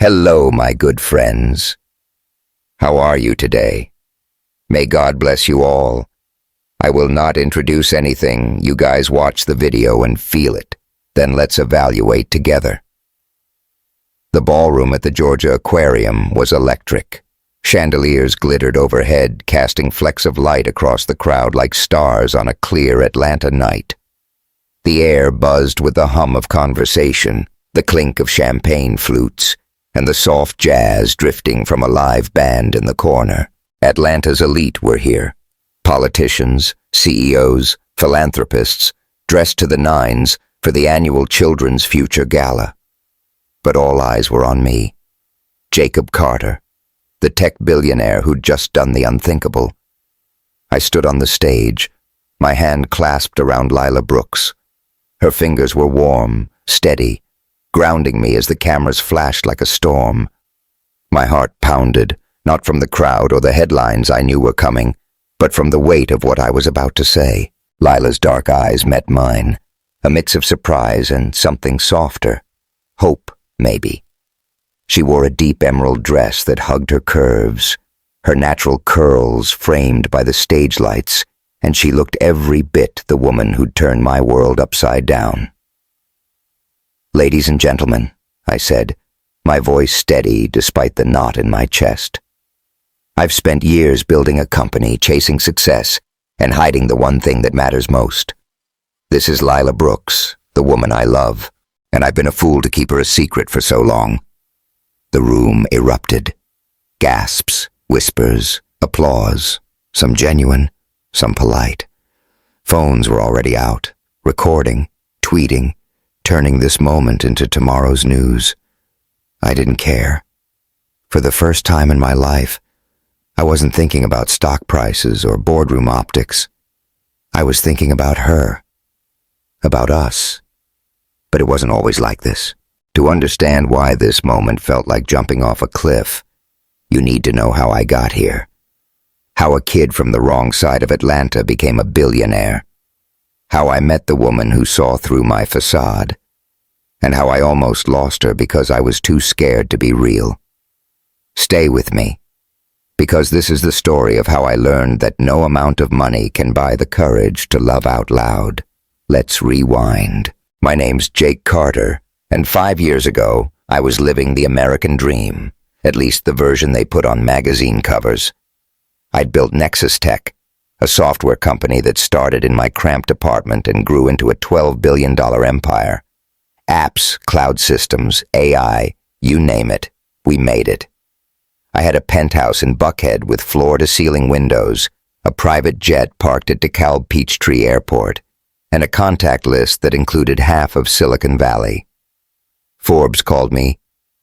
Hello, my good friends. How are you today? May God bless you all. I will not introduce anything. You guys watch the video and feel it. Then let's evaluate together. The ballroom at the Georgia Aquarium was electric. Chandeliers glittered overhead, casting flecks of light across the crowd like stars on a clear Atlanta night. The air buzzed with the hum of conversation, the clink of champagne flutes, and the soft jazz drifting from a live band in the corner. Atlanta's elite were here. Politicians, CEOs, philanthropists, dressed to the nines for the annual Children's Future Gala. But all eyes were on me. Jacob Carter, the tech billionaire who'd just done the unthinkable. I stood on the stage, my hand clasped around Lila Brooks. Her fingers were warm, steady, grounding me as the cameras flashed like a storm. My heart pounded, not from the crowd or the headlines I knew were coming, but from the weight of what I was about to say. Lila's dark eyes met mine, a mix of surprise and something softer. Hope, maybe. She wore a deep emerald dress that hugged her curves, her natural curls framed by the stage lights, and she looked every bit the woman who'd turned my world upside down. "Ladies and gentlemen," I said, my voice steady despite the knot in my chest. "I've spent years building a company, chasing success, and hiding the one thing that matters most. This is Lila Brooks, the woman I love, and I've been a fool to keep her a secret for so long." The room erupted. Gasps, whispers, applause, some genuine, some polite. Phones were already out, recording, tweeting, turning this moment into tomorrow's news. I didn't care. For the first time in my life, I wasn't thinking about stock prices or boardroom optics. I was thinking about her, about us. But it wasn't always like this. To understand why this moment felt like jumping off a cliff, you need to know how I got here. How a kid from the wrong side of Atlanta became a billionaire. How I met the woman who saw through my facade. And how I almost lost her because I was too scared to be real. Stay with me, because this is the story of how I learned that no amount of money can buy the courage to love out loud. Let's rewind. My name's Jake Carter, and 5 years ago, I was living the American dream, at least the version they put on magazine covers. I'd built Nexus Tech, a software company that started in my cramped apartment and grew into a $12 billion empire. Apps, cloud systems, AI, you name it, we made it. I had a penthouse in Buckhead with floor-to-ceiling windows, a private jet parked at DeKalb Peachtree Airport, and a contact list that included half of Silicon Valley. Forbes called me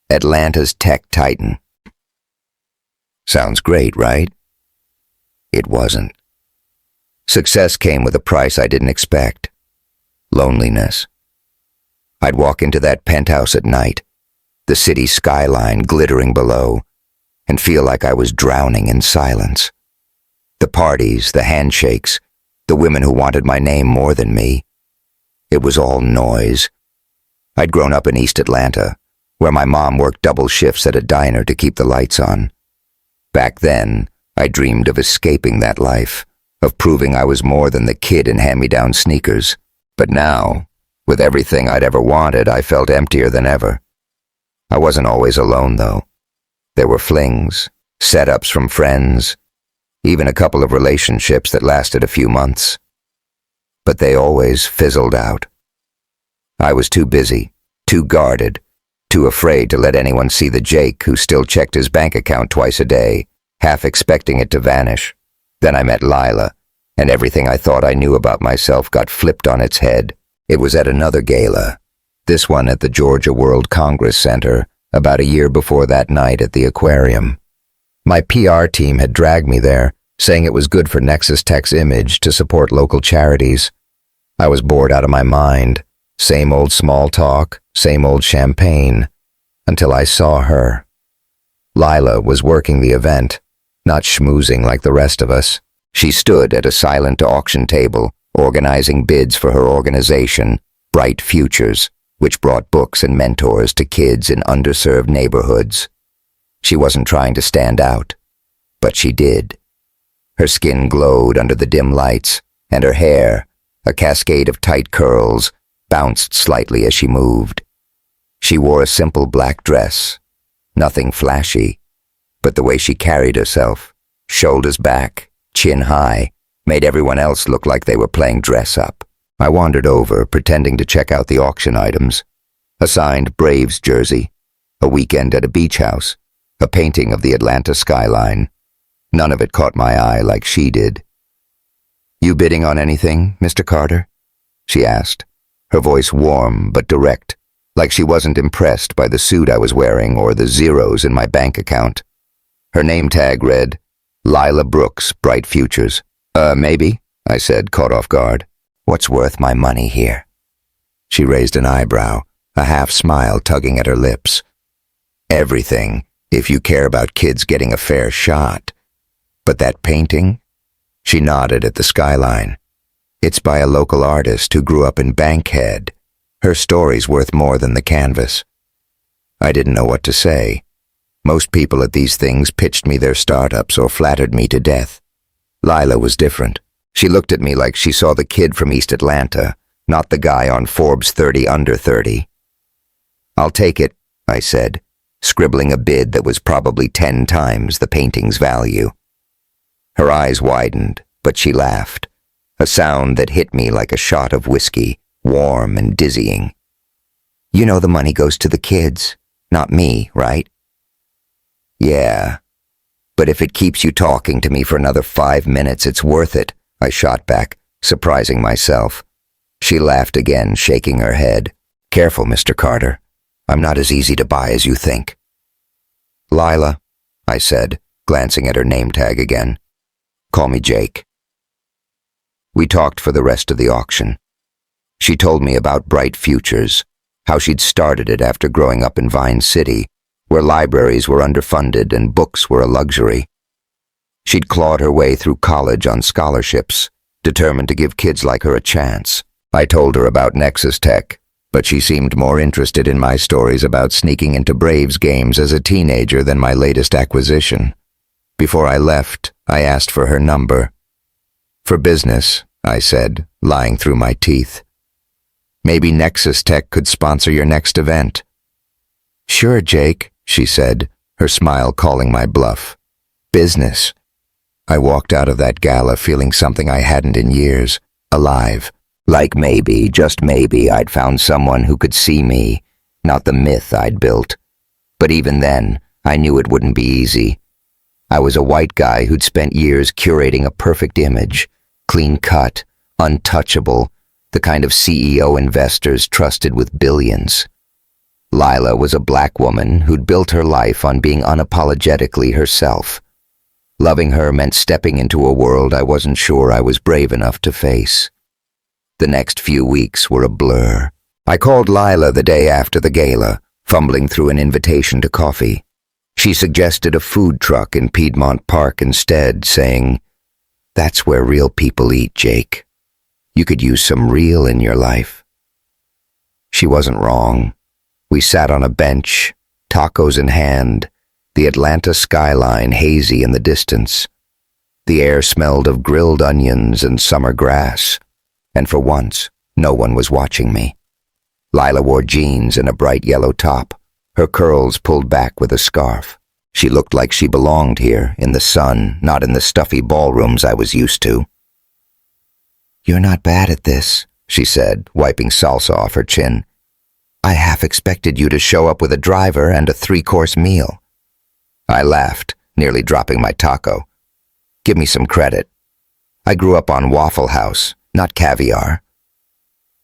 Atlanta's tech titan. Sounds great, right? It wasn't. Success came with a price I didn't expect. Loneliness. I'd walk into that penthouse at night, the city skyline glittering below, and feel like I was drowning in silence. The parties, the handshakes, the women who wanted my name more than me. It was all noise. I'd grown up in East Atlanta, where my mom worked double shifts at a diner to keep the lights on. Back then, I dreamed of escaping that life, of proving I was more than the kid in hand-me-down sneakers. But now, with everything I'd ever wanted, I felt emptier than ever. I wasn't always alone, though. There were flings, setups from friends, even a couple of relationships that lasted a few months. But they always fizzled out. I was too busy, too guarded, too afraid to let anyone see the Jake who still checked his bank account twice a day, half expecting it to vanish. Then I met Lila, and everything I thought I knew about myself got flipped on its head. It was at another gala, this one at the Georgia World Congress Center, about a year before that night at the aquarium. My PR team had dragged me there, saying it was good for Nexus Tech's image to support local charities. I was bored out of my mind. Same old small talk, same old champagne, until I saw her. Lila was working the event, not schmoozing like the rest of us. She stood at a silent auction table, organizing bids for her organization, Bright Futures, which brought books and mentors to kids in underserved neighborhoods. She wasn't trying to stand out, but she did. Her skin glowed under the dim lights, and her hair, a cascade of tight curls, bounced slightly as she moved. She wore a simple black dress, nothing flashy, but the way she carried herself, shoulders back, chin high, made everyone else look like they were playing dress-up. I wandered over, pretending to check out the auction items. A signed Braves jersey, a weekend at a beach house, a painting of the Atlanta skyline. None of it caught my eye like she did. "You bidding on anything, Mr. Carter?" she asked, her voice warm but direct, like she wasn't impressed by the suit I was wearing or the zeros in my bank account. Her name tag read, Lila Brooks, Bright Futures. Maybe," I said, caught off guard. "What's worth my money here?" She raised an eyebrow, a half-smile tugging at her lips. "Everything, if you care about kids getting a fair shot. But that painting?" She nodded at the skyline. "It's by a local artist who grew up in Bankhead. Her story's worth more than the canvas." I didn't know what to say. Most people at these things pitched me their startups or flattered me to death. Lila was different. She looked at me like she saw the kid from East Atlanta, not the guy on Forbes 30 Under 30. "I'll take it," I said, scribbling a bid that was probably 10 times the painting's value. Her eyes widened, but she laughed, a sound that hit me like a shot of whiskey, warm and dizzying. "You know the money goes to the kids, not me, right?" "Yeah, but if it keeps you talking to me for another 5 minutes, it's worth it," I shot back, surprising myself. She laughed again, shaking her head. "Careful, Mr. Carter. I'm not as easy to buy as you think." "Lila," I said, glancing at her name tag again. "Call me Jake." We talked for the rest of the auction. She told me about Bright Futures, how she'd started it after growing up in Vine City, where libraries were underfunded and books were a luxury. She'd clawed her way through college on scholarships, determined to give kids like her a chance. I told her about Nexus Tech, but she seemed more interested in my stories about sneaking into Braves games as a teenager than my latest acquisition. Before I left, I asked for her number. "For business," I said, lying through my teeth. "Maybe Nexus Tech could sponsor your next event." "Sure, Jake," she said, her smile calling my bluff. "Business." I walked out of that gala feeling something I hadn't in years, alive. Like maybe, just maybe, I'd found someone who could see me, not the myth I'd built. But even then, I knew it wouldn't be easy. I was a white guy who'd spent years curating a perfect image, clean-cut, untouchable, the kind of CEO investors trusted with billions. Lila was a black woman who'd built her life on being unapologetically herself. Loving her meant stepping into a world I wasn't sure I was brave enough to face. The next few weeks were a blur. I called Lila the day after the gala, fumbling through an invitation to coffee. She suggested a food truck in Piedmont Park instead, saying, "That's where real people eat, Jake. You could use some real in your life." She wasn't wrong. We sat on a bench, tacos in hand, the Atlanta skyline hazy in the distance. The air smelled of grilled onions and summer grass, and for once, no one was watching me. Lila wore jeans and a bright yellow top, her curls pulled back with a scarf. She looked like she belonged here, in the sun, not in the stuffy ballrooms I was used to. "You're not bad at this," she said, wiping salsa off her chin. "I half expected you to show up with a driver and a 3-course meal." I laughed, nearly dropping my taco. "Give me some credit. I grew up on Waffle House, not caviar."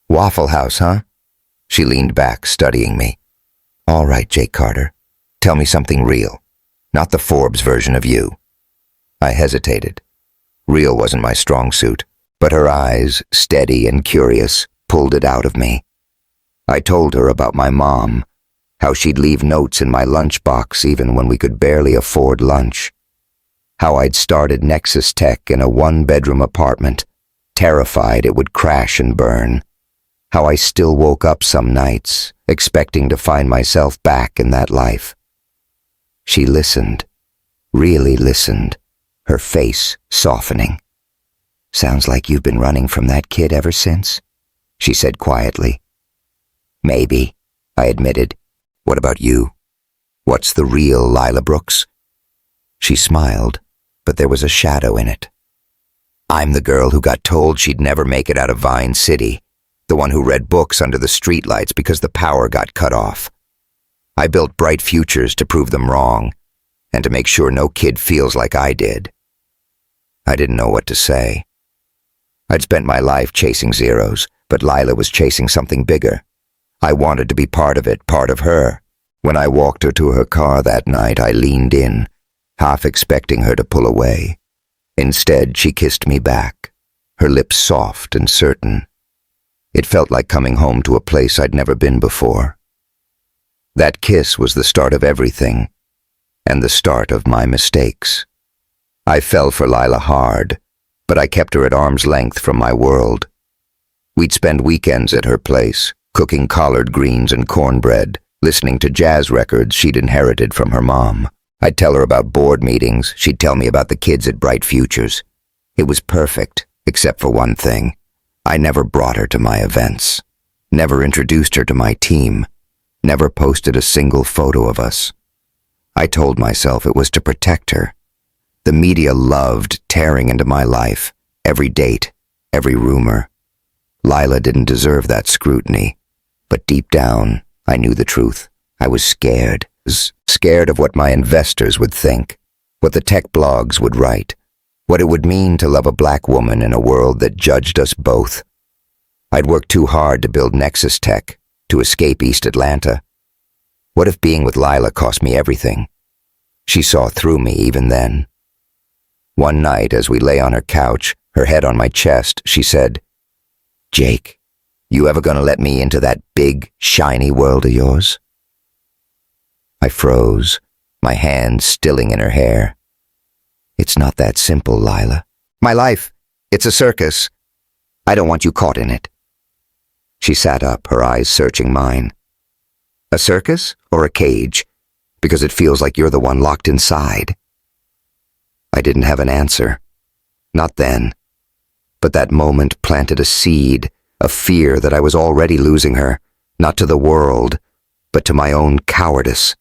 "Waffle House, huh?" She leaned back, studying me. "All right, Jake Carter. Tell me something real, not the Forbes version of you." I hesitated. Real wasn't my strong suit, but her eyes, steady and curious, pulled it out of me. I told her about my mom, how she'd leave notes in my lunchbox even when we could barely afford lunch. How I'd started Nexus Tech in a 1-bedroom apartment, terrified it would crash and burn. how I still woke up some nights, expecting to find myself back in that life. She listened, really listened, her face softening. "Sounds like you've been running from that kid ever since," she said quietly. "Maybe," I admitted. "What about you? What's the real Lila Brooks?" She smiled, but there was a shadow in it. "I'm the girl who got told she'd never make it out of Vine City, the one who read books under the streetlights because the power got cut off. I built bright futures to prove them wrong, and to make sure no kid feels like I did." I didn't know what to say. I'd spent my life chasing zeros, but Lila was chasing something bigger. I wanted to be part of it, part of her. When I walked her to her car that night, I leaned in, half expecting her to pull away. Instead, she kissed me back, her lips soft and certain. It felt like coming home to a place I'd never been before. That kiss was the start of everything, and the start of my mistakes. I fell for Lila hard, but I kept her at arm's length from my world. We'd spend weekends at her place, cooking collard greens and cornbread, listening to jazz records she'd inherited from her mom. I'd tell her about board meetings, she'd tell me about the kids at Bright Futures. It was perfect, except for one thing. I never brought her to my events, never introduced her to my team, never posted a single photo of us. I told myself it was to protect her. The media loved tearing into my life, every date, every rumor. Lila didn't deserve that scrutiny, but deep down, I knew the truth. I was scared. Scared of what my investors would think, what the tech blogs would write, what it would mean to love a black woman in a world that judged us both. I'd worked too hard to build Nexus Tech, to escape East Atlanta. What if being with Lila cost me everything? She saw through me even then. One night, as we lay on her couch, her head on my chest, she said, "Jake, you ever gonna let me into that big, shiny world of yours?" I froze, my hand stilling in her hair. "It's not that simple, Lila. My life, it's a circus. I don't want you caught in it." She sat up, her eyes searching mine. "A circus or a cage? Because it feels like you're the one locked inside." I didn't have an answer. Not then. But that moment planted a seed, a fear that I was already losing her, not to the world, but to my own cowardice.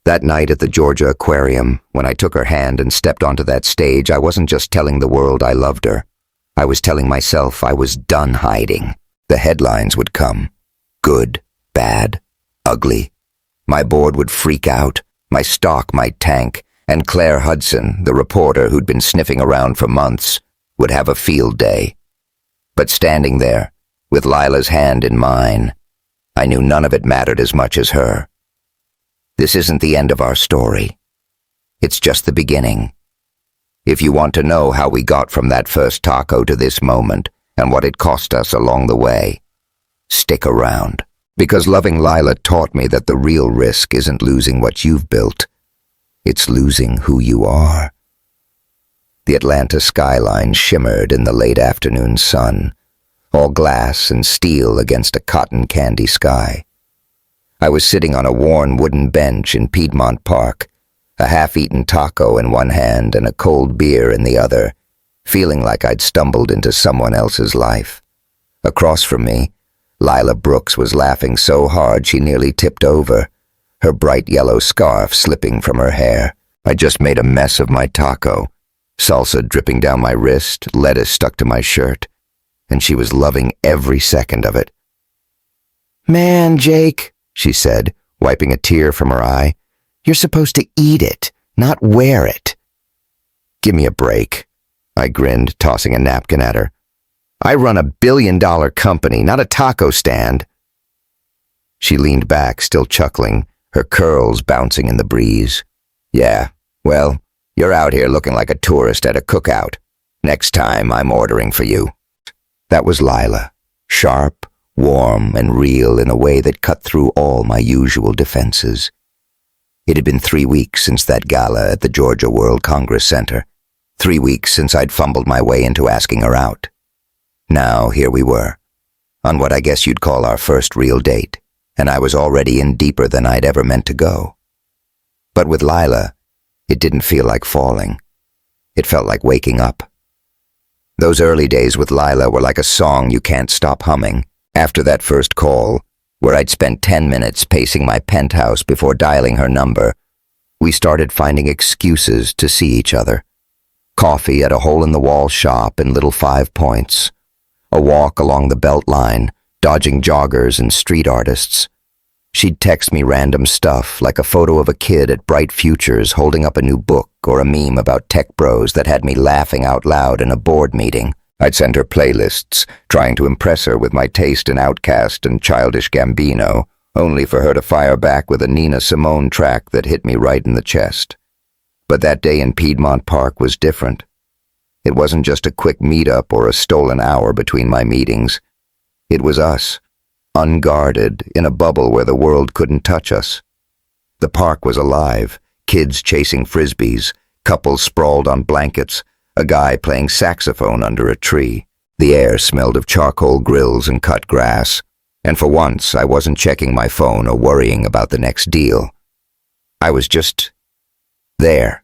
That night at the Georgia Aquarium, when I took her hand and stepped onto that stage, I wasn't just telling the world I loved her. I was telling myself I was done hiding. The headlines would come. Good, bad, ugly. My board would freak out, my stock might tank, and Claire Hudson, the reporter who'd been sniffing around for months, would have a field day. But standing there, with Lila's hand in mine, I knew none of it mattered as much as her. This isn't the end of our story. It's just the beginning. If you want to know how we got from that first taco to this moment, and what it cost us along the way, stick around. Because loving Lila taught me that the real risk isn't losing what you've built. It's losing who you are. The Atlanta skyline shimmered in the late afternoon sun, all glass and steel against a cotton candy sky. I was sitting on a worn wooden bench in Piedmont Park, a half-eaten taco in one hand and a cold beer in the other, feeling like I'd stumbled into someone else's life. Across from me, Lila Brooks was laughing so hard she nearly tipped over, her bright yellow scarf slipping from her hair. I just made a mess of my taco, salsa dripping down my wrist, lettuce stuck to my shirt, and she was loving every second of it. "Man, Jake," she said, wiping a tear from her eye, "you're supposed to eat it, not wear it." "Give me a break," I grinned, tossing a napkin at her. "I run a billion-dollar company, not a taco stand." She leaned back, still chuckling, her curls bouncing in the breeze. "Yeah, well, you're out here looking like a tourist at a cookout. Next time, I'm ordering for you." That was Lila, sharp, warm, and real in a way that cut through all my usual defenses. It had been 3 weeks since that gala at the Georgia World Congress Center. 3 weeks since I'd fumbled my way into asking her out. Now, here we were. on what I guess you'd call our first real date, and I was already in deeper than I'd ever meant to go. But with Lila, it didn't feel like falling. It felt like waking up. Those early days with Lila were like a song you can't stop humming. After that first call, where I'd spent 10 minutes pacing my penthouse before dialing her number, we started finding excuses to see each other. Coffee at a hole-in-the-wall shop in Little 5 Points, a walk along the Beltline, dodging joggers and street artists. She'd text me random stuff, like a photo of a kid at Bright Futures holding up a new book or a meme about tech bros that had me laughing out loud in a board meeting. I'd send her playlists, trying to impress her with my taste in Outkast and Childish Gambino, only for her to fire back with a Nina Simone track that hit me right in the chest. But that day in Piedmont Park was different. It wasn't just a quick meet-up or a stolen hour between my meetings. It was us, unguarded, in a bubble where the world couldn't touch us. The park was alive, kids chasing frisbees, couples sprawled on blankets, a guy playing saxophone under a tree. The air smelled of charcoal grills and cut grass, and for once I wasn't checking my phone or worrying about the next deal. I was just there.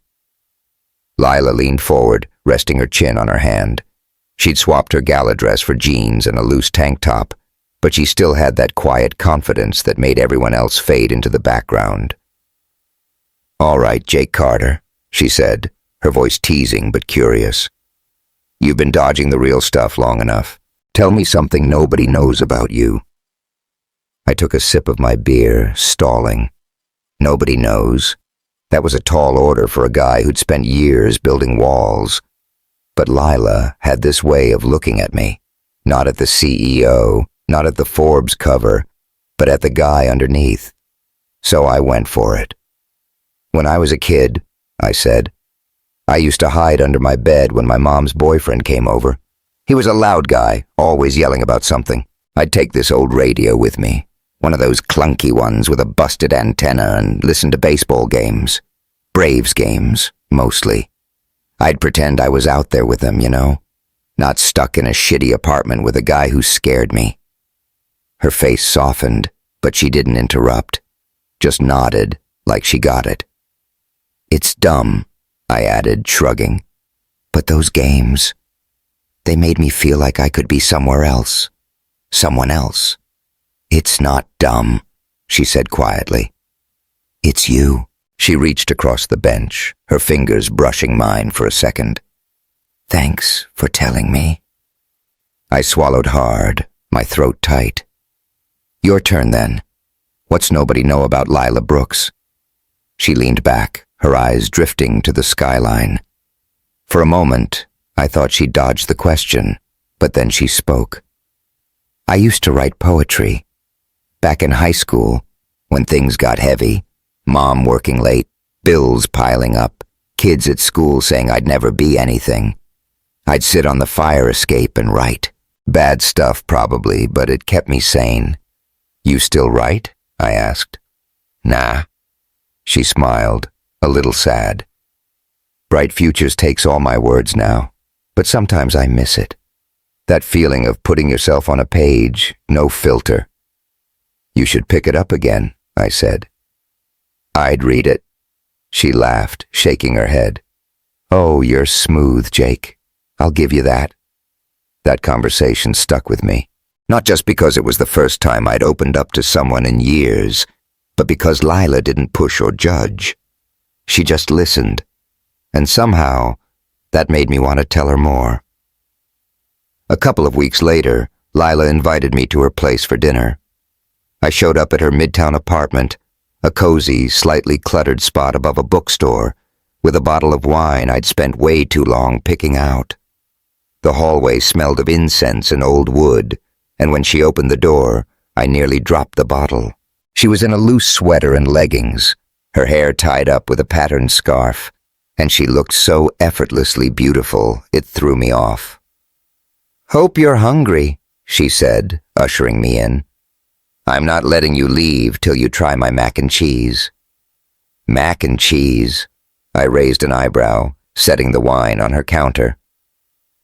Lila leaned forward, resting her chin on her hand. She'd swapped her gala dress for jeans and a loose tank top, but she still had that quiet confidence that made everyone else fade into the background. "All right, Jake Carter," she said, her voice teasing but curious. "You've been dodging the real stuff long enough. Tell me something nobody knows about you." I took a sip of my beer, stalling. Nobody knows. That was a tall order for a guy who'd spent years building walls. But Lila had this way of looking at me, not at the CEO, not at the Forbes cover, but at the guy underneath. So I went for it. "When I was a kid," I said, "I used to hide under my bed when my mom's boyfriend came over. He was a loud guy, always yelling about something. I'd take this old radio with me, one of those clunky ones with a busted antenna, and listen to baseball games. Braves games, mostly. I'd pretend I was out there with them, not stuck in a shitty apartment with a guy who scared me." Her face softened, but she didn't interrupt, just nodded like she got it. "It's dumb," I added, shrugging. "But those games, they made me feel like I could be somewhere else. Someone else." "It's not dumb," she said quietly. "It's you." She reached across the bench, her fingers brushing mine for a second. "Thanks for telling me." I swallowed hard, my throat tight. "Your turn then. What's nobody know about Lila Brooks?" She leaned back, her eyes drifting to the skyline. For a moment, I thought she dodged the question, but then she spoke. "I used to write poetry. Back in high school, when things got heavy, Mom working late, bills piling up, kids at school saying I'd never be anything. I'd sit on the fire escape and write. Bad stuff probably, but it kept me sane." "You still write?" I asked. "Nah." She smiled, a little sad. "Bright Futures takes all my words now, but sometimes I miss it. That feeling of putting yourself on a page, no filter." "You should pick it up again," I said. "I'd read it." She laughed, shaking her head. "Oh, you're smooth, Jake. I'll give you that." That conversation stuck with me, not just because it was the first time I'd opened up to someone in years, but because Lila didn't push or judge. She just listened, and somehow that made me want to tell her more. A couple of weeks later, Lila invited me to her place for dinner. I showed up at her midtown apartment, a cozy, slightly cluttered spot above a bookstore, with a bottle of wine I'd spent way too long picking out. The hallway smelled of incense and old wood, and when she opened the door, I nearly dropped the bottle. She was in a loose sweater and leggings, her hair tied up with a patterned scarf, and she looked so effortlessly beautiful it threw me off. "Hope you're hungry," she said, ushering me in. "I'm not letting you leave till you try my mac and cheese." "Mac and cheese?" I raised an eyebrow, setting the wine on her counter.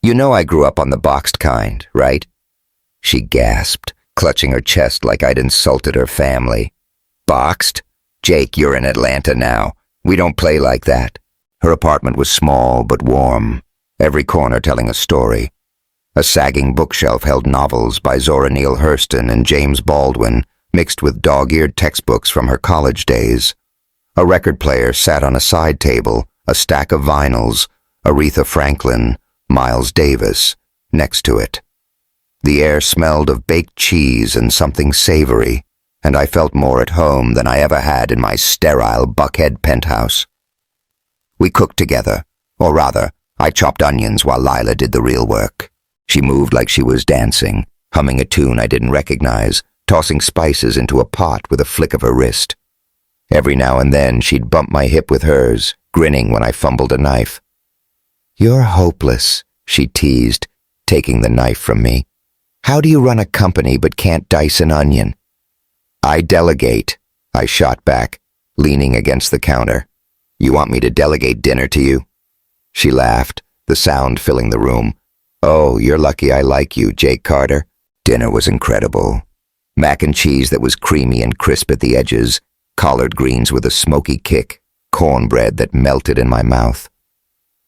"You know I grew up on the boxed kind, right?" she gasped, clutching her chest like I'd insulted her family. Boxed? Jake, you're in Atlanta now. We don't play like that. Her apartment was small but warm, every corner telling a story. A sagging bookshelf held novels by Zora Neale Hurston and James Baldwin, mixed with dog-eared textbooks from her college days. A record player sat on a side table, a stack of vinyls, Aretha Franklin, Miles Davis, next to it. The air smelled of baked cheese and something savory, and I felt more at home than I ever had in my sterile Buckhead penthouse. We cooked together, or rather, I chopped onions while Lila did the real work. She moved like she was dancing, humming a tune I didn't recognize, tossing spices into a pot with a flick of her wrist. Every now and then she'd bump my hip with hers, grinning when I fumbled a knife. "You're hopeless," she teased, taking the knife from me. "How do you run a company but can't dice an onion?" "I delegate," I shot back, leaning against the counter. "You want me to delegate dinner to you?" She laughed, the sound filling the room. "Oh, you're lucky I like you, Jake Carter." Dinner was incredible. Mac and cheese that was creamy and crisp at the edges, collard greens with a smoky kick, cornbread that melted in my mouth.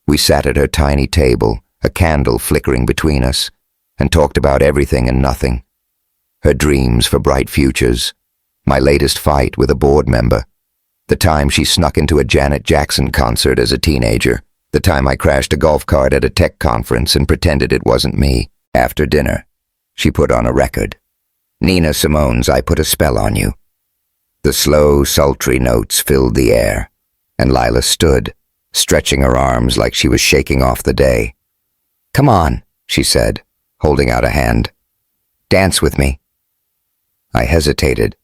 We sat at her tiny table, a candle flickering between us, and talked about everything and nothing. Her dreams for bright futures, my latest fight with a board member, the time she snuck into a Janet Jackson concert as a teenager, the time I crashed a golf cart at a tech conference and pretended it wasn't me. After dinner, she put on a record. Nina Simone's I Put a Spell on You. The slow, sultry notes filled the air, and Lila stood, stretching her arms like she was shaking off the day. "Come on," she said, holding out a hand. "Dance with me." I hesitated.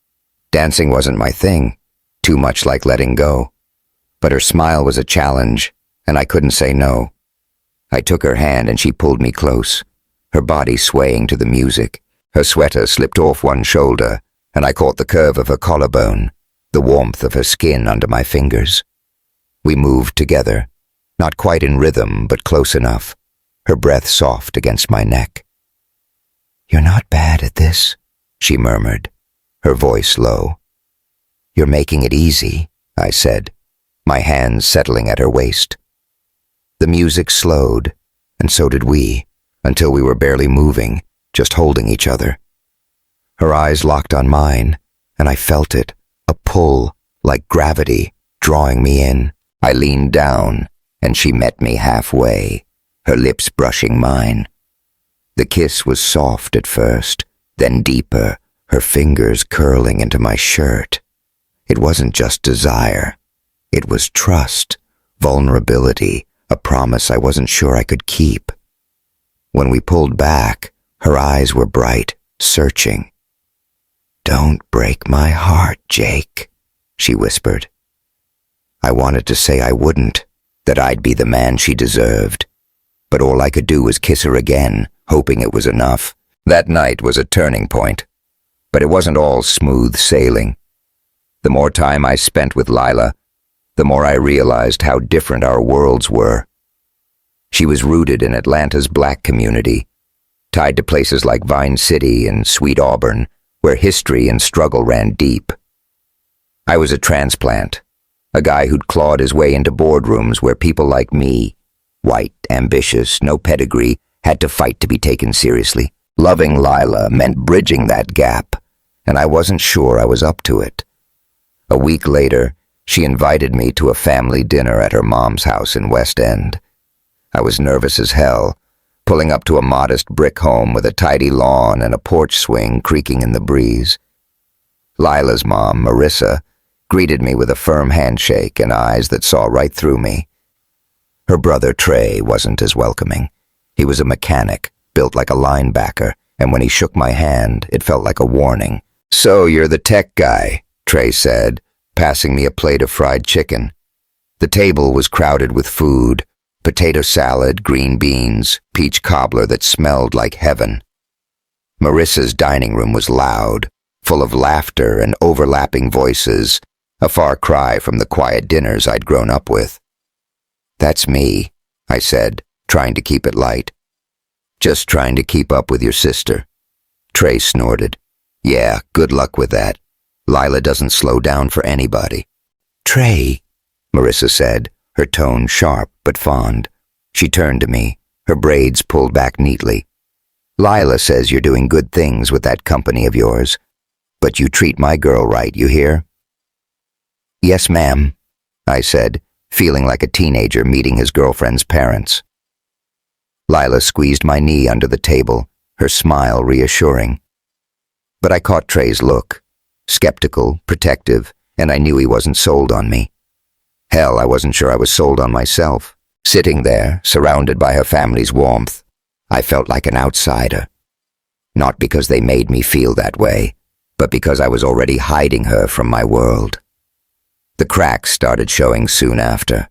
Dancing wasn't my thing, too much like letting go. But her smile was a challenge, and I couldn't say no. I took her hand and she pulled me close, her body swaying to the music. Her sweater slipped off one shoulder, and I caught the curve of her collarbone, the warmth of her skin under my fingers. We moved together, not quite in rhythm, but close enough, her breath soft against my neck. "You're not bad at this," she murmured, her voice low. "You're making it easy," I said, my hands settling at her waist. The music slowed, and so did we, until we were barely moving, just holding each other. Her eyes locked on mine, and I felt it, a pull, like gravity, drawing me in. I leaned down, and she met me halfway, her lips brushing mine. The kiss was soft at first, then deeper, her fingers curling into my shirt. It wasn't just desire. It was trust, vulnerability, a promise I wasn't sure I could keep. When we pulled back, her eyes were bright, searching. "Don't break my heart, Jake," she whispered. I wanted to say I wouldn't, that I'd be the man she deserved, but all I could do was kiss her again, hoping it was enough. That night was a turning point, but it wasn't all smooth sailing. The more time I spent with Lila, the more I realized how different our worlds were. She was rooted in Atlanta's black community, tied to places like Vine City and Sweet Auburn, where history and struggle ran deep. I was a transplant, a guy who'd clawed his way into boardrooms where people like me, white, ambitious, no pedigree, had to fight to be taken seriously. Loving Lila meant bridging that gap, and I wasn't sure I was up to it. A week later, she invited me to a family dinner at her mom's house in West End. I was nervous as hell, pulling up to a modest brick home with a tidy lawn and a porch swing creaking in the breeze. Lila's mom, Marissa, greeted me with a firm handshake and eyes that saw right through me. Her brother Trey wasn't as welcoming. He was a mechanic, built like a linebacker, and when he shook my hand, it felt like a warning. "So you're the tech guy," Trey said, passing me a plate of fried chicken. The table was crowded with food, potato salad, green beans, peach cobbler that smelled like heaven. Marissa's dining room was loud, full of laughter and overlapping voices, a far cry from the quiet dinners I'd grown up with. "That's me," I said, trying to keep it light. "Just trying to keep up with your sister." Trey snorted. Yeah, good luck with that. Lila doesn't slow down for anybody. Trey, Marissa said, her tone sharp but fond. She turned to me, her braids pulled back neatly. Lila says you're doing good things with that company of yours, but you treat my girl right, you hear? Yes, ma'am, I said, feeling like a teenager meeting his girlfriend's parents. Lila squeezed my knee under the table, her smile reassuring. But I caught Trey's look, skeptical, protective, and I knew he wasn't sold on me. Hell, I wasn't sure I was sold on myself. Sitting there, surrounded by her family's warmth, I felt like an outsider. Not because they made me feel that way, but because I was already hiding her from my world. The cracks started showing soon after.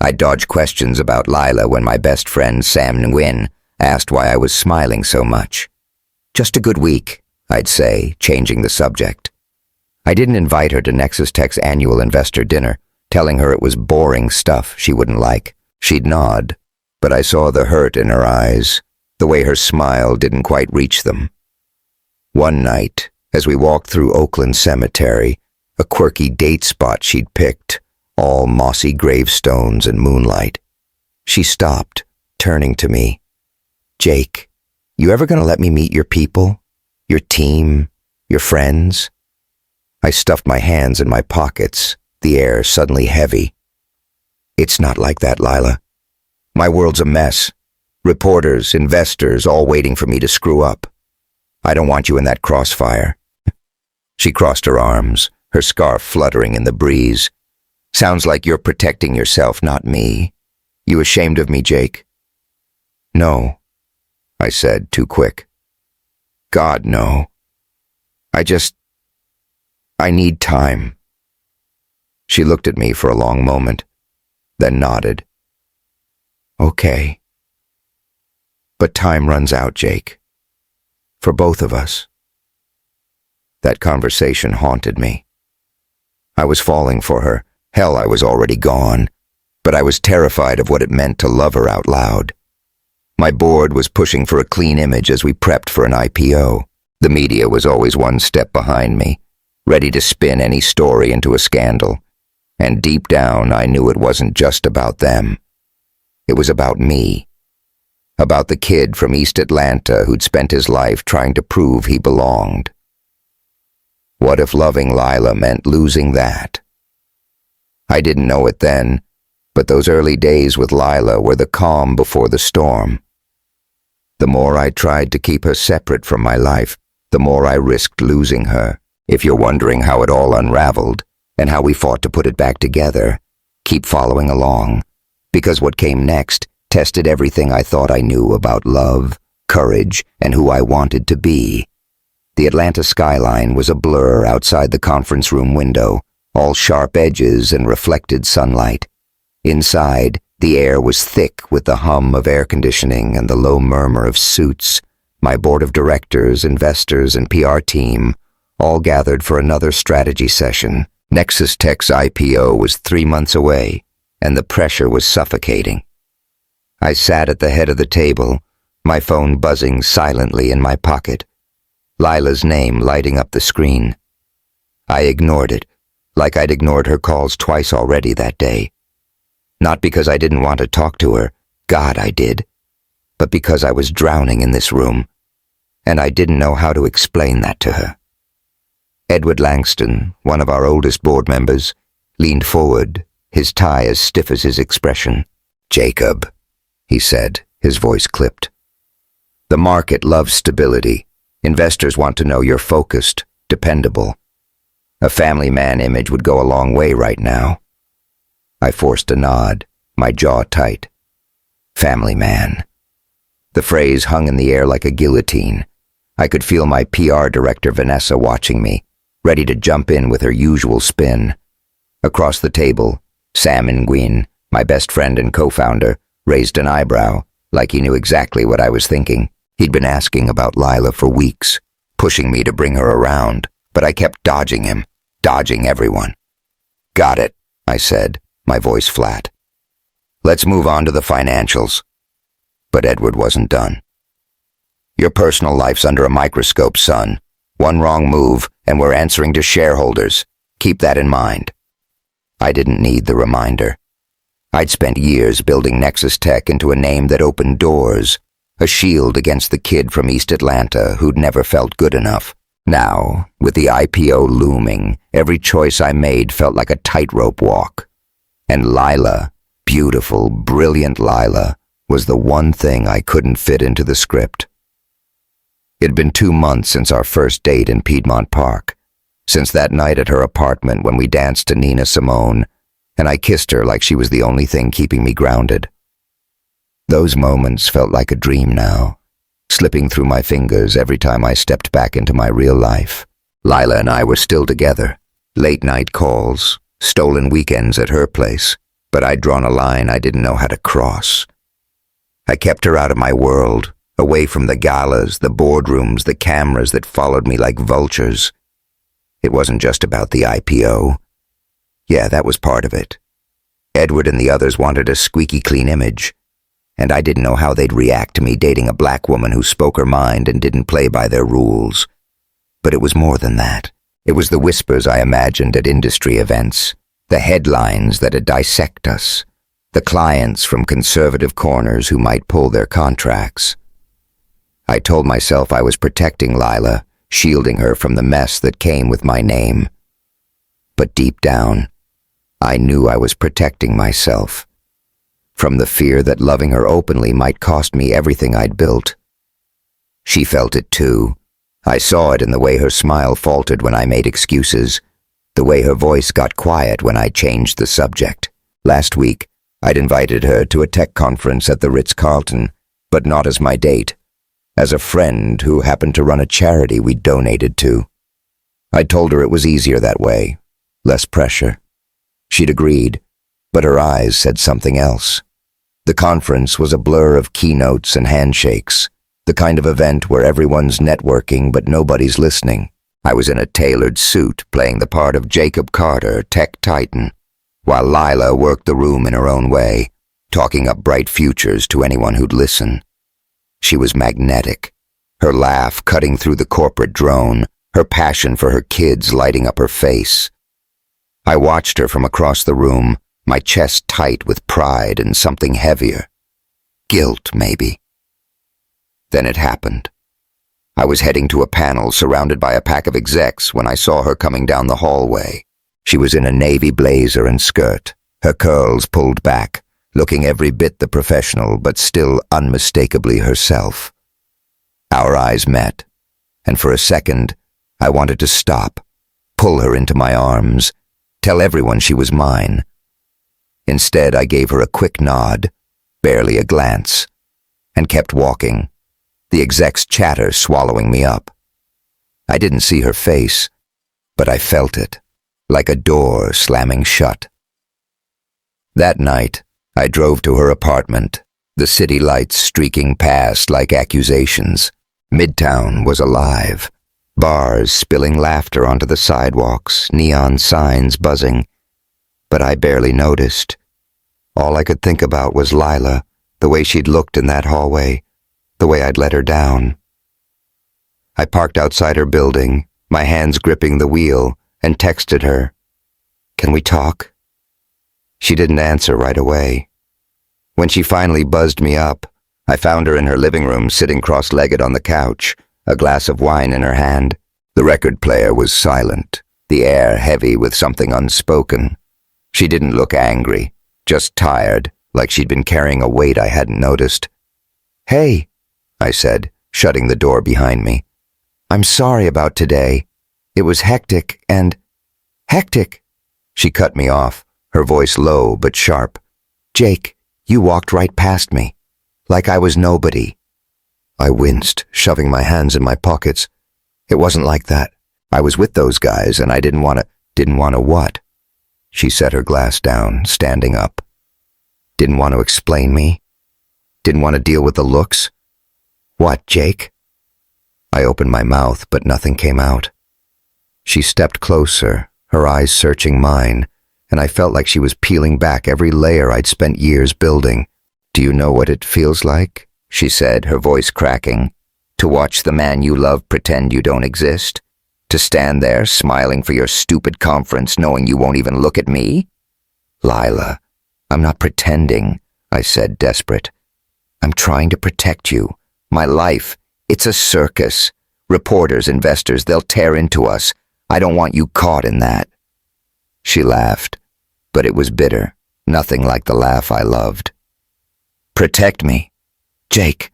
I dodged questions about Lila when my best friend Sam Nguyen asked why I was smiling so much. Just a good week, I'd say, changing the subject. I didn't invite her to Nexus Tech's annual investor dinner, telling her it was boring stuff she wouldn't like. She'd nod, but I saw the hurt in her eyes, the way her smile didn't quite reach them. One night, as we walked through Oakland Cemetery, a quirky date spot she'd picked, all mossy gravestones and moonlight, she stopped, turning to me. Jake, you ever gonna let me meet your people? Your team? Your friends? I stuffed my hands in my pockets, the air suddenly heavy. It's not like that, Lila. My world's a mess. Reporters, investors, all waiting for me to screw up. I don't want you in that crossfire. She crossed her arms, her scarf fluttering in the breeze. Sounds like you're protecting yourself, not me. You ashamed of me, Jake? No, I said, too quick. God, no. I need time. She looked at me for a long moment, then nodded. Okay. But time runs out, Jake. For both of us. That conversation haunted me. I was falling for her. Hell, I was already gone. But I was terrified of what it meant to love her out loud. My board was pushing for a clean image as we prepped for an IPO. The media was always one step behind me, ready to spin any story into a scandal. And deep down, I knew it wasn't just about them. It was about me. About the kid from East Atlanta who'd spent his life trying to prove he belonged. What if loving Lila meant losing that? I didn't know it then, but those early days with Lila were the calm before the storm. The more I tried to keep her separate from my life, the more I risked losing her. If you're wondering how it all unraveled, and how we fought to put it back together, keep following along, because what came next tested everything I thought I knew about love, courage, and who I wanted to be. The Atlanta skyline was a blur outside the conference room window, all sharp edges and reflected sunlight. Inside, the air was thick with the hum of air conditioning and the low murmur of suits. My board of directors, investors, and PR team all gathered for another strategy session. Nexus Tech's IPO was 3 months away, and the pressure was suffocating. I sat at the head of the table, my phone buzzing silently in my pocket, Lila's name lighting up the screen. I ignored it, like I'd ignored her calls twice already that day. Not because I didn't want to talk to her, God, I did, but because I was drowning in this room, and I didn't know how to explain that to her. Edward Langston, one of our oldest board members, leaned forward, his tie as stiff as his expression. Jacob, he said, his voice clipped. The market loves stability. Investors want to know you're focused, dependable. A family man image would go a long way right now. I forced a nod, my jaw tight. Family man. The phrase hung in the air like a guillotine. I could feel my PR director Vanessa watching me, ready to jump in with her usual spin. Across the table, Sam Nguyen, my best friend and co-founder, raised an eyebrow, like he knew exactly what I was thinking. He'd been asking about Lila for weeks, pushing me to bring her around, but I kept dodging him, dodging everyone. Got it, I said, my voice flat. Let's move on to the financials. But Edward wasn't done. Your personal life's under a microscope, son. One wrong move, and we're answering to shareholders. Keep that in mind. I didn't need the reminder. I'd spent years building Nexus Tech into a name that opened doors, a shield against the kid from East Atlanta who'd never felt good enough. Now, with the IPO looming, every choice I made felt like a tightrope walk. And Lila, beautiful, brilliant Lila, was the one thing I couldn't fit into the script. It'd been 2 months since our first date in Piedmont Park, since that night at her apartment when we danced to Nina Simone, and I kissed her like she was the only thing keeping me grounded. Those moments felt like a dream now, slipping through my fingers every time I stepped back into my real life. Lila and I were still together, late-night calls, stolen weekends at her place, but I'd drawn a line I didn't know how to cross. I kept her out of my world, away from the galas, the boardrooms, the cameras that followed me like vultures. It wasn't just about the IPO. Yeah, that was part of it. Edward and the others wanted a squeaky clean image, and I didn't know how they'd react to me dating a black woman who spoke her mind and didn't play by their rules. But it was more than that. It was the whispers I imagined at industry events, the headlines that'd dissect us, the clients from conservative corners who might pull their contracts. I told myself I was protecting Lila, shielding her from the mess that came with my name. But deep down, I knew I was protecting myself from the fear that loving her openly might cost me everything I'd built. She felt it too. I saw it in the way her smile faltered when I made excuses, the way her voice got quiet when I changed the subject. Last week, I'd invited her to a tech conference at the Ritz-Carlton, but not as my date, as a friend who happened to run a charity we donated to. I told her it was easier that way, less pressure. She'd agreed, but her eyes said something else. The conference was a blur of keynotes and handshakes, the kind of event where everyone's networking but nobody's listening. I was in a tailored suit playing the part of Jacob Carter, tech titan, while Lila worked the room in her own way, talking up bright futures to anyone who'd listen. She was magnetic, her laugh cutting through the corporate drone, her passion for her kids lighting up her face. I watched her from across the room, my chest tight with pride and something heavier. Guilt, maybe. Then it happened. I was heading to a panel surrounded by a pack of execs when I saw her coming down the hallway. She was in a navy blazer and skirt, her curls pulled back, looking every bit the professional but still unmistakably herself. Our eyes met, and for a second, I wanted to stop, pull her into my arms, tell everyone she was mine. Instead, I gave her a quick nod, barely a glance, and kept walking, the exec's chatter swallowing me up. I didn't see her face, but I felt it, like a door slamming shut. That night, I drove to her apartment, the city lights streaking past like accusations. Midtown was alive, bars spilling laughter onto the sidewalks, neon signs buzzing. But I barely noticed. All I could think about was Lila, the way she'd looked in that hallway, the way I'd let her down. I parked outside her building, my hands gripping the wheel, and texted her, "Can we talk?" She didn't answer right away. When she finally buzzed me up, I found her in her living room sitting cross-legged on the couch, a glass of wine in her hand. The record player was silent, the air heavy with something unspoken. She didn't look angry, just tired, like she'd been carrying a weight I hadn't noticed. "Hey," I said, shutting the door behind me. "I'm sorry about today. It was hectic and—" "Hectic?" She cut me off, her voice low but sharp. "Jake, you walked right past me, like I was nobody." I winced, shoving my hands in my pockets. It wasn't like that. I was with those guys and I didn't want to what? She set her glass down, standing up. Didn't want to explain me? Didn't want to deal with the looks? What, Jake? I opened my mouth, but nothing came out. She stepped closer, her eyes searching mine, and I felt like she was peeling back every layer I'd spent years building. "Do you know what it feels like?" she said, her voice cracking. To watch the man you love pretend you don't exist? To stand there smiling for your stupid conference knowing you won't even look at me? Lila, I'm not pretending, I said, desperate. I'm trying to protect you. My life, it's a circus. Reporters, investors, they'll tear into us. I don't want you caught in that. She laughed, but it was bitter, nothing like the laugh I loved. Protect me? Jake,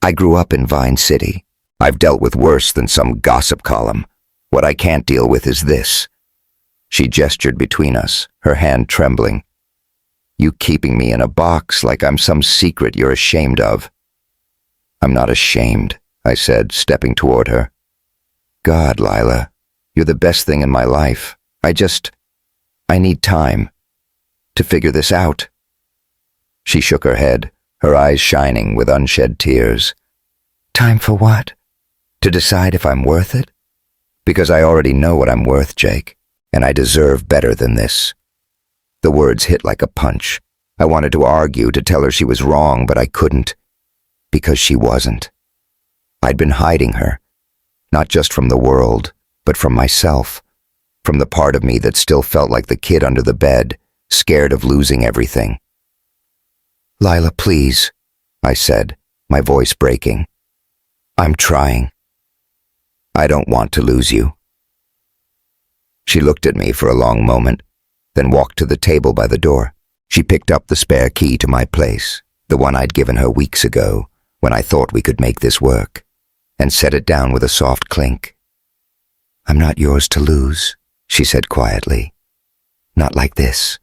I grew up in Vine City. I've dealt with worse than some gossip column. What I can't deal with is this. She gestured between us, her hand trembling. You keeping me in a box like I'm some secret you're ashamed of. I'm not ashamed, I said, stepping toward her. God, Lila, you're the best thing in my life. I need time to figure this out. She shook her head, her eyes shining with unshed tears. Time for what? To decide if I'm worth it? Because I already know what I'm worth, Jake, and I deserve better than this. The words hit like a punch. I wanted to argue, to tell her she was wrong, but I couldn't. Because she wasn't. I'd been hiding her, not just from the world, but from myself, from the part of me that still felt like the kid under the bed, scared of losing everything. Lila, please, I said, my voice breaking. I'm trying. I don't want to lose you. She looked at me for a long moment, then walked to the table by the door. She picked up the spare key to my place, the one I'd given her weeks ago, when I thought we could make this work, and set it down with a soft clink. I'm not yours to lose, she said quietly. Not like this.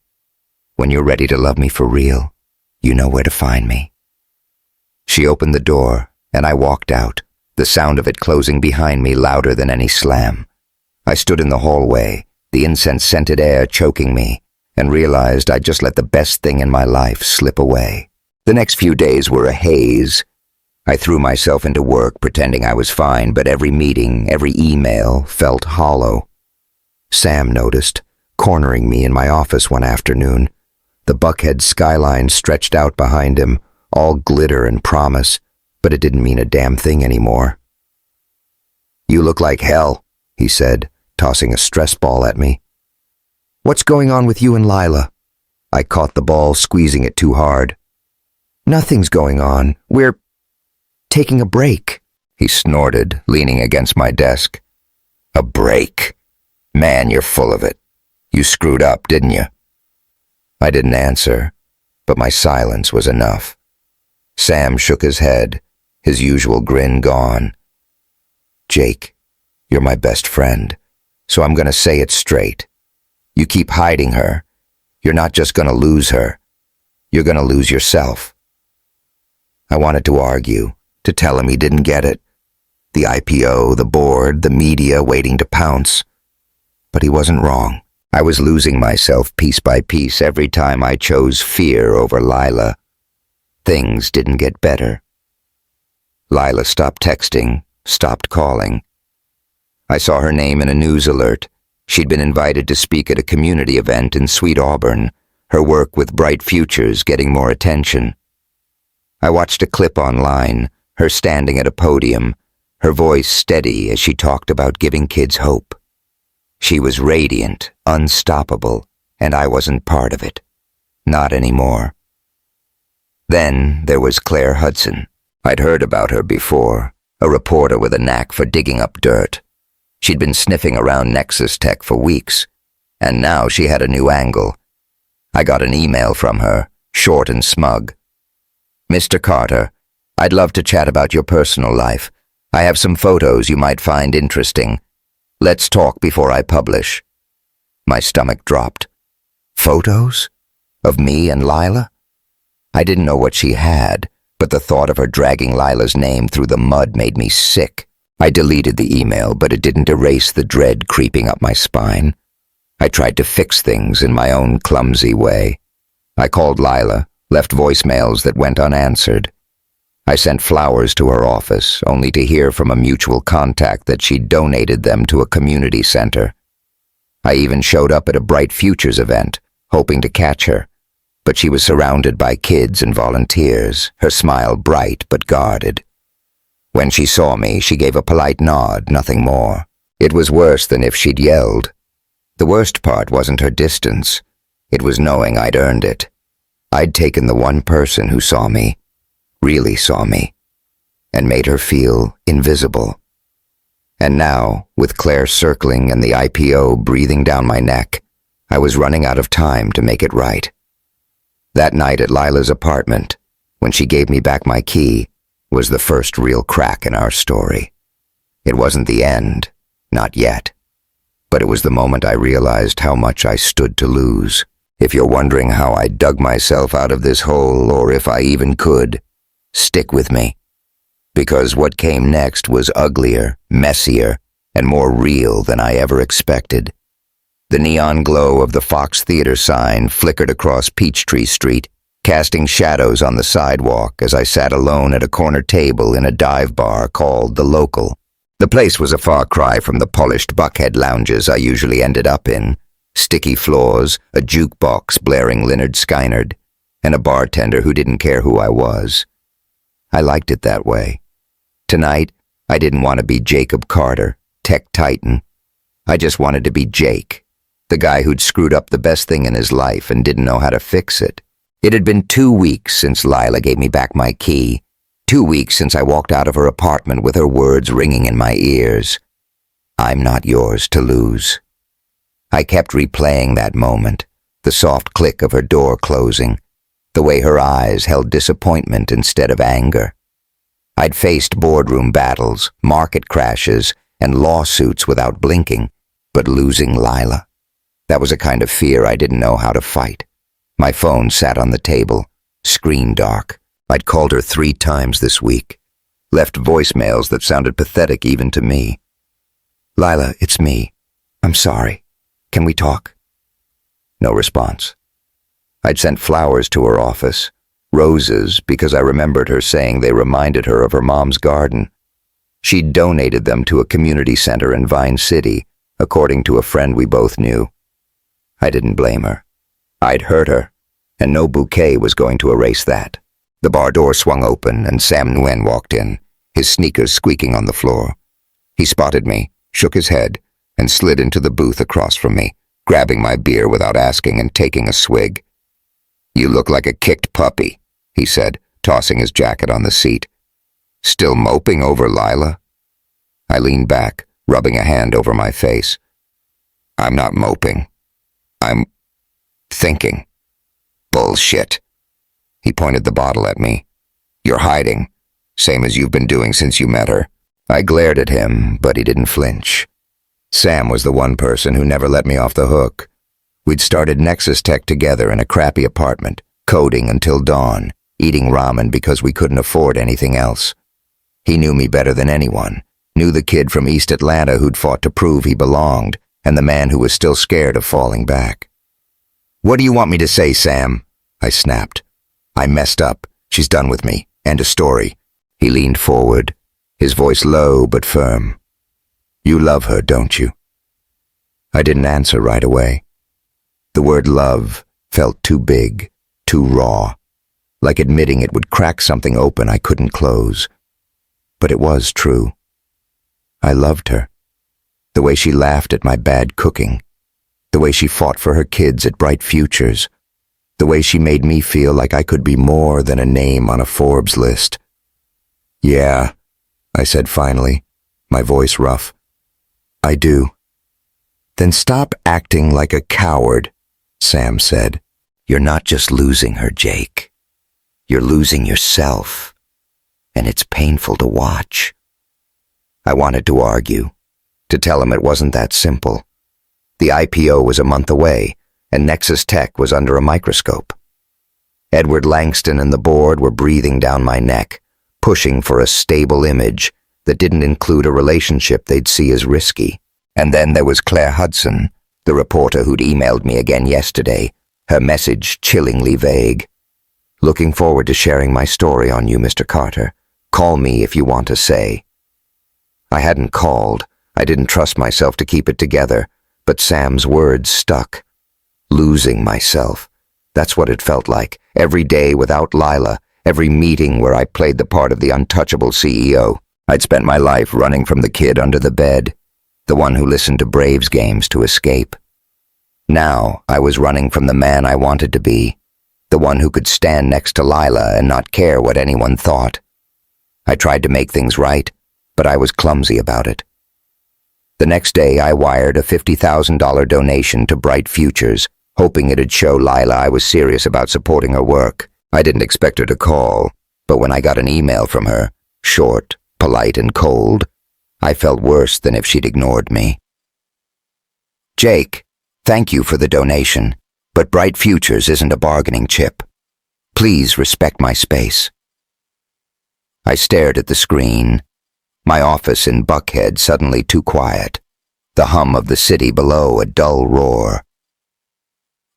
When you're ready to love me for real, you know where to find me. She opened the door, and I walked out, the sound of it closing behind me louder than any slam. I stood in the hallway, the incense-scented air choking me, and realized I'd just let the best thing in my life slip away. The next few days were a haze. I threw myself into work pretending I was fine, but every meeting, every email felt hollow. Sam noticed, cornering me in my office one afternoon. The Buckhead skyline stretched out behind him, all glitter and promise, but it didn't mean a damn thing anymore. You look like hell, he said, tossing a stress ball at me. What's going on with you and Lila? I caught the ball, squeezing it too hard. Nothing's going on. We're taking a break, he snorted, leaning against my desk. A break? Man, you're full of it. You screwed up, didn't you? I didn't answer, but my silence was enough. Sam shook his head, his usual grin gone. Jake, you're my best friend, so I'm going to say it straight. You keep hiding her. You're not just going to lose her. You're going to lose yourself. I wanted to argue, to tell him he didn't get it. The IPO, the board, the media waiting to pounce. But he wasn't wrong. I was losing myself piece by piece every time I chose fear over Lila. Things didn't get better. Lila stopped texting, stopped calling. I saw her name in a news alert. She'd been invited to speak at a community event in Sweet Auburn, her work with Bright Futures getting more attention. I watched a clip online, her standing at a podium, her voice steady as she talked about giving kids hope. She was radiant, unstoppable, and I wasn't part of it. Not anymore. Then there was Claire Hudson. I'd heard about her before, a reporter with a knack for digging up dirt. She'd been sniffing around Nexus Tech for weeks, and now she had a new angle. I got an email from her, short and smug. Mr. Carter, I'd love to chat about your personal life. I have some photos you might find interesting. Let's talk before I publish. My stomach dropped. Photos? Of me and Lila? I didn't know what she had, but the thought of her dragging Lila's name through the mud made me sick. I deleted the email, but it didn't erase the dread creeping up my spine. I tried to fix things in my own clumsy way. I called Lila, left voicemails that went unanswered. I sent flowers to her office, only to hear from a mutual contact that she'd donated them to a community center. I even showed up at a Bright Futures event, hoping to catch her, but she was surrounded by kids and volunteers, her smile bright but guarded. When she saw me, she gave a polite nod, nothing more. It was worse than if she'd yelled. The worst part wasn't her distance. It was knowing I'd earned it. I'd taken the one person who saw me, really saw me, and made her feel invisible. And now, with Claire circling and the IPO breathing down my neck, I was running out of time to make it right. That night at Lila's apartment, when she gave me back my key, was the first real crack in our story. It wasn't the end, not yet. But it was the moment I realized how much I stood to lose. If you're wondering how I dug myself out of this hole, or if I even could, stick with me. Because what came next was uglier, messier, and more real than I ever expected. The neon glow of the Fox Theater sign flickered across Peachtree Street, casting shadows on the sidewalk as I sat alone at a corner table in a dive bar called The Local. The place was a far cry from the polished Buckhead lounges I usually ended up in. Sticky floors, a jukebox blaring Lynyrd Skynyrd, and a bartender who didn't care who I was. I liked it that way. Tonight, I didn't want to be Jacob Carter, tech titan. I just wanted to be Jake, the guy who'd screwed up the best thing in his life and didn't know how to fix it. It had been 2 weeks since Lila gave me back my key, 2 weeks since I walked out of her apartment with her words ringing in my ears. I'm not yours to lose. I kept replaying that moment, the soft click of her door closing, the way her eyes held disappointment instead of anger. I'd faced boardroom battles, market crashes, and lawsuits without blinking, but losing Lila, that was a kind of fear I didn't know how to fight. My phone sat on the table, screen dark. I'd called her 3 times this week, left voicemails that sounded pathetic even to me. Lila, it's me. I'm sorry. Can we talk? No response. I'd sent flowers to her office, roses, because I remembered her saying they reminded her of her mom's garden. She'd donated them to a community center in Vine City, according to a friend we both knew. I didn't blame her. I'd hurt her, and no bouquet was going to erase that. The bar door swung open, and Sam Nguyen walked in, his sneakers squeaking on the floor. He spotted me, shook his head, and slid into the booth across from me, grabbing my beer without asking and taking a swig. You look like a kicked puppy, he said, tossing his jacket on the seat. Still moping over Lila? I leaned back, rubbing a hand over my face. I'm not moping. I'm thinking. Bullshit. He pointed the bottle at me. You're hiding, same as you've been doing since you met her. I glared at him, but he didn't flinch. Sam was the one person who never let me off the hook. We'd started Nexus Tech together in a crappy apartment, coding until dawn, eating ramen because we couldn't afford anything else. He knew me better than anyone, knew the kid from East Atlanta who'd fought to prove he belonged, and the man who was still scared of falling back. What do you want me to say, Sam? I snapped. I messed up. She's done with me. End of story. He leaned forward, his voice low but firm. You love her, don't you? I didn't answer right away. The word love felt too big, too raw, like admitting it would crack something open I couldn't close. But it was true. I loved her. The way she laughed at my bad cooking, the way she fought for her kids at Bright Futures, the way she made me feel like I could be more than a name on a Forbes list. Yeah, I said finally, my voice rough. I do. Then stop acting like a coward, Sam said. You're not just losing her, Jake. You're losing yourself, and it's painful to watch. I wanted to argue, to tell him it wasn't that simple. The IPO was a month away, and Nexus Tech was under a microscope. Edward Langston and the board were breathing down my neck, pushing for a stable image that didn't include a relationship they'd see as risky. And then there was Claire Hudson, the reporter who'd emailed me again yesterday, her message chillingly vague. Looking forward to sharing my story on you, Mr. Carter. Call me if you want to say. I hadn't called. I didn't trust myself to keep it together, but Sam's words stuck. Losing myself. That's what it felt like. Every day without Lila, every meeting where I played the part of the untouchable CEO. I'd spent my life running from the kid under the bed, the one who listened to Braves games to escape. Now I was running from the man I wanted to be, the one who could stand next to Lila and not care what anyone thought. I tried to make things right, but I was clumsy about it. The next day I wired a $50,000 donation to Bright Futures, hoping it'd show Lila I was serious about supporting her work. I didn't expect her to call, but when I got an email from her, short, polite, and cold, I felt worse than if she'd ignored me. Jake, thank you for the donation, but Bright Futures isn't a bargaining chip. Please respect my space. I stared at the screen, my office in Buckhead suddenly too quiet, the hum of the city below a dull roar.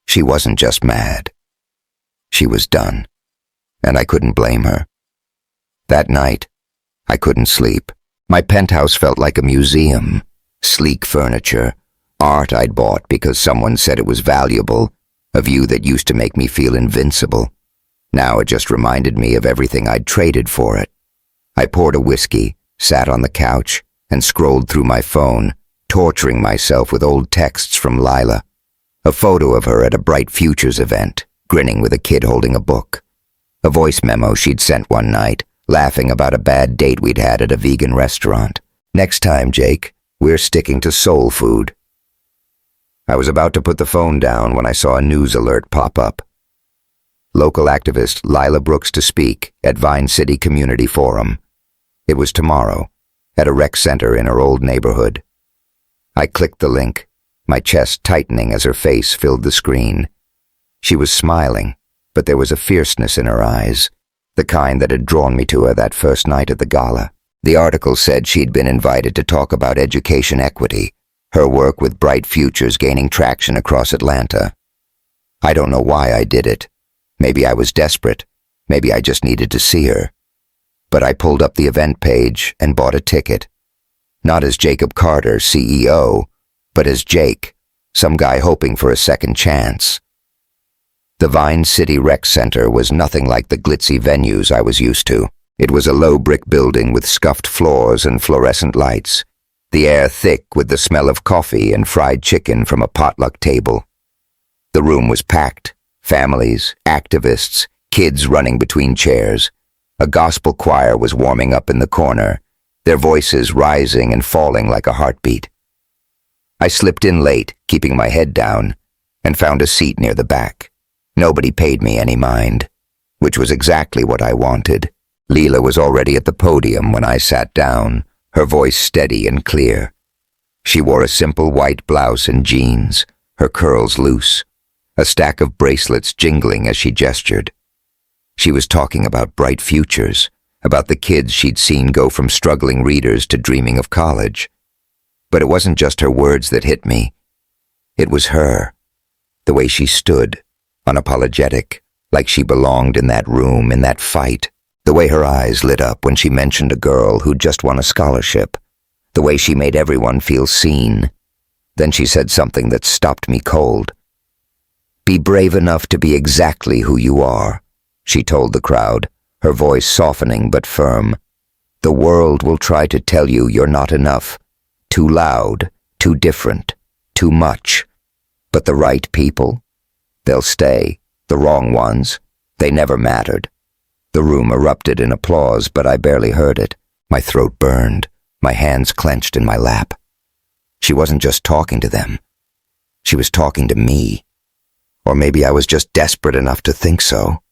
She wasn't just mad. She was done, and I couldn't blame her. That night, I couldn't sleep. My penthouse felt like a museum, sleek furniture, art I'd bought because someone said it was valuable, a view that used to make me feel invincible. Now it just reminded me of everything I'd traded for it. I poured a whiskey, sat on the couch, and scrolled through my phone, torturing myself with old texts from Lila. A photo of her at a Bright Futures event, grinning with a kid holding a book. A voice memo she'd sent one night, laughing about a bad date we'd had at a vegan restaurant. Next time, Jake, we're sticking to soul food. I was about to put the phone down when I saw a news alert pop up. Local activist Lila Brooks to speak at Vine City Community Forum. It was tomorrow, at a rec center in her old neighborhood. I clicked the link, my chest tightening as her face filled the screen. She was smiling, but there was a fierceness in her eyes, the kind that had drawn me to her that first night at the gala. The article said she'd been invited to talk about education equity, her work with Bright Futures gaining traction across Atlanta. I don't know why I did it. Maybe I was desperate. Maybe I just needed to see her. But I pulled up the event page and bought a ticket. Not as Jacob Carter, CEO, but as Jake, some guy hoping for a second chance. The Vine City Rec Center was nothing like the glitzy venues I was used to. It was a low brick building with scuffed floors and fluorescent lights, the air thick with the smell of coffee and fried chicken from a potluck table. The room was packed, families, activists, kids running between chairs. A gospel choir was warming up in the corner, their voices rising and falling like a heartbeat. I slipped in late, keeping my head down, and found a seat near the back. Nobody paid me any mind, which was exactly what I wanted. Lila was already at the podium when I sat down, her voice steady and clear. She wore a simple white blouse and jeans, her curls loose, a stack of bracelets jingling as she gestured. She was talking about Bright Futures, about the kids she'd seen go from struggling readers to dreaming of college. But it wasn't just her words that hit me. It was her, the way she stood, unapologetic, like she belonged in that room, in that fight. The way her eyes lit up when she mentioned a girl who'd just won a scholarship. The way she made everyone feel seen. Then she said something that stopped me cold. "Be brave enough to be exactly who you are," she told the crowd, her voice softening but firm. "The world will try to tell you you're not enough. Too loud, too different, too much. But the right people? They'll stay. The wrong ones? They never mattered." The room erupted in applause, but I barely heard it. My throat burned, my hands clenched in my lap. She wasn't just talking to them. She was talking to me. Or maybe I was just desperate enough to think so.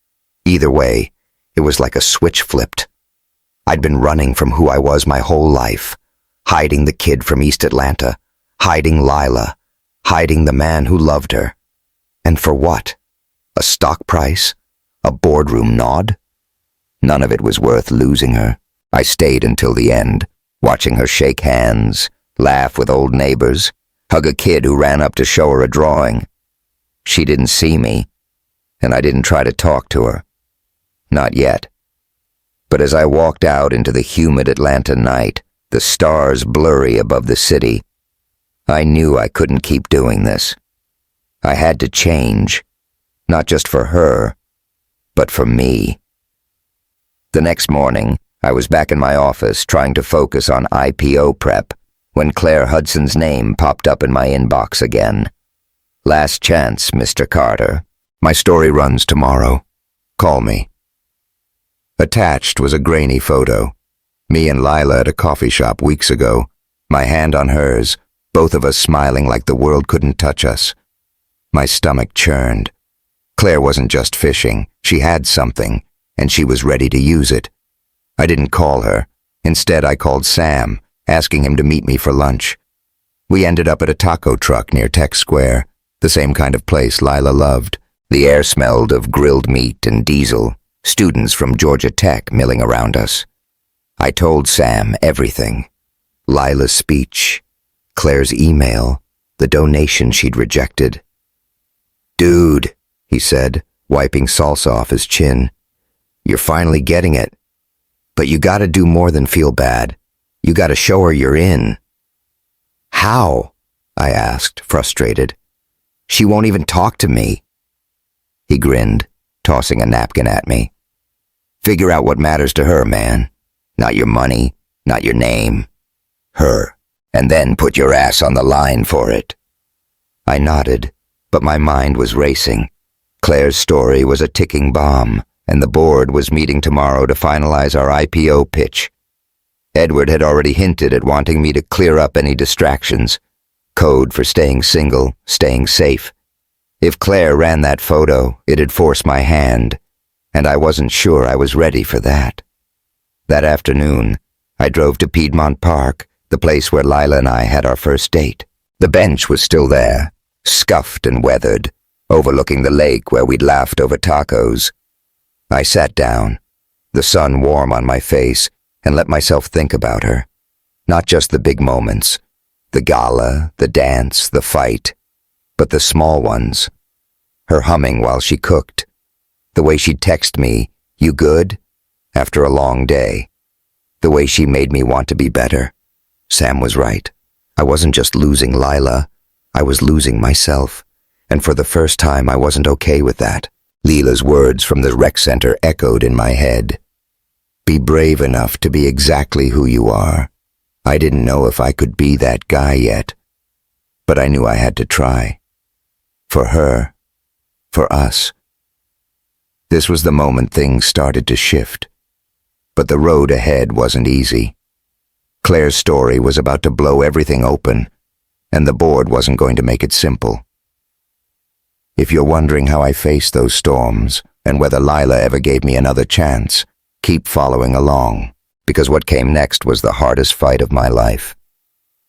Either way, it was like a switch flipped. I'd been running from who I was my whole life, hiding the kid from East Atlanta, hiding Lila, hiding the man who loved her. And for what? A stock price? A boardroom nod? None of it was worth losing her. I stayed until the end, watching her shake hands, laugh with old neighbors, hug a kid who ran up to show her a drawing. She didn't see me, and I didn't try to talk to her. Not yet. But as I walked out into the humid Atlanta night, the stars blurry above the city, I knew I couldn't keep doing this. I had to change, not just for her, but for me. The next morning, I was back in my office trying to focus on IPO prep when Claire Hudson's name popped up in my inbox again. Last chance, Mr. Carter. My story runs tomorrow. Call me. Attached was a grainy photo. Me and Lila at a coffee shop weeks ago, my hand on hers, both of us smiling like the world couldn't touch us. My stomach churned. Claire wasn't just fishing, she had something, and she was ready to use it. I didn't call her. Instead, I called Sam, asking him to meet me for lunch. We ended up at a taco truck near Tech Square, the same kind of place Lila loved. The air smelled of grilled meat and diesel, students from Georgia Tech milling around us. I told Sam everything. Lila's speech, Claire's email, the donation she'd rejected. "Dude," he said, wiping salsa off his chin, "you're finally getting it. But you gotta do more than feel bad. You gotta show her you're in." "How?" I asked, frustrated. "She won't even talk to me." He grinned, tossing a napkin at me. "Figure out what matters to her, man. Not your money, not your name. Her. And then put your ass on the line for it." I nodded, but my mind was racing. Claire's story was a ticking bomb, and the board was meeting tomorrow to finalize our IPO pitch. Edward had already hinted at wanting me to clear up any distractions. Code for staying single, staying safe. If Claire ran that photo, it'd force my hand, and I wasn't sure I was ready for that. That afternoon, I drove to Piedmont Park, the place where Lila and I had our first date. The bench was still there, scuffed and weathered, overlooking the lake where we'd laughed over tacos. I sat down, the sun warm on my face, and let myself think about her. Not just the big moments, the gala, the dance, the fight, but the small ones. Her humming while she cooked, the way she'd text me, "You good?" after a long day, the way she made me want to be better. Sam was right. I wasn't just losing Lila, I was losing myself, and for the first time I wasn't okay with that. Lila's words from the rec center echoed in my head. "Be brave enough to be exactly who you are." I didn't know if I could be that guy yet, but I knew I had to try. For her, for us. This was the moment things started to shift, but the road ahead wasn't easy. Claire's story was about to blow everything open, and the board wasn't going to make it simple. If you're wondering how I faced those storms, and whether Lila ever gave me another chance, keep following along, because what came next was the hardest fight of my life.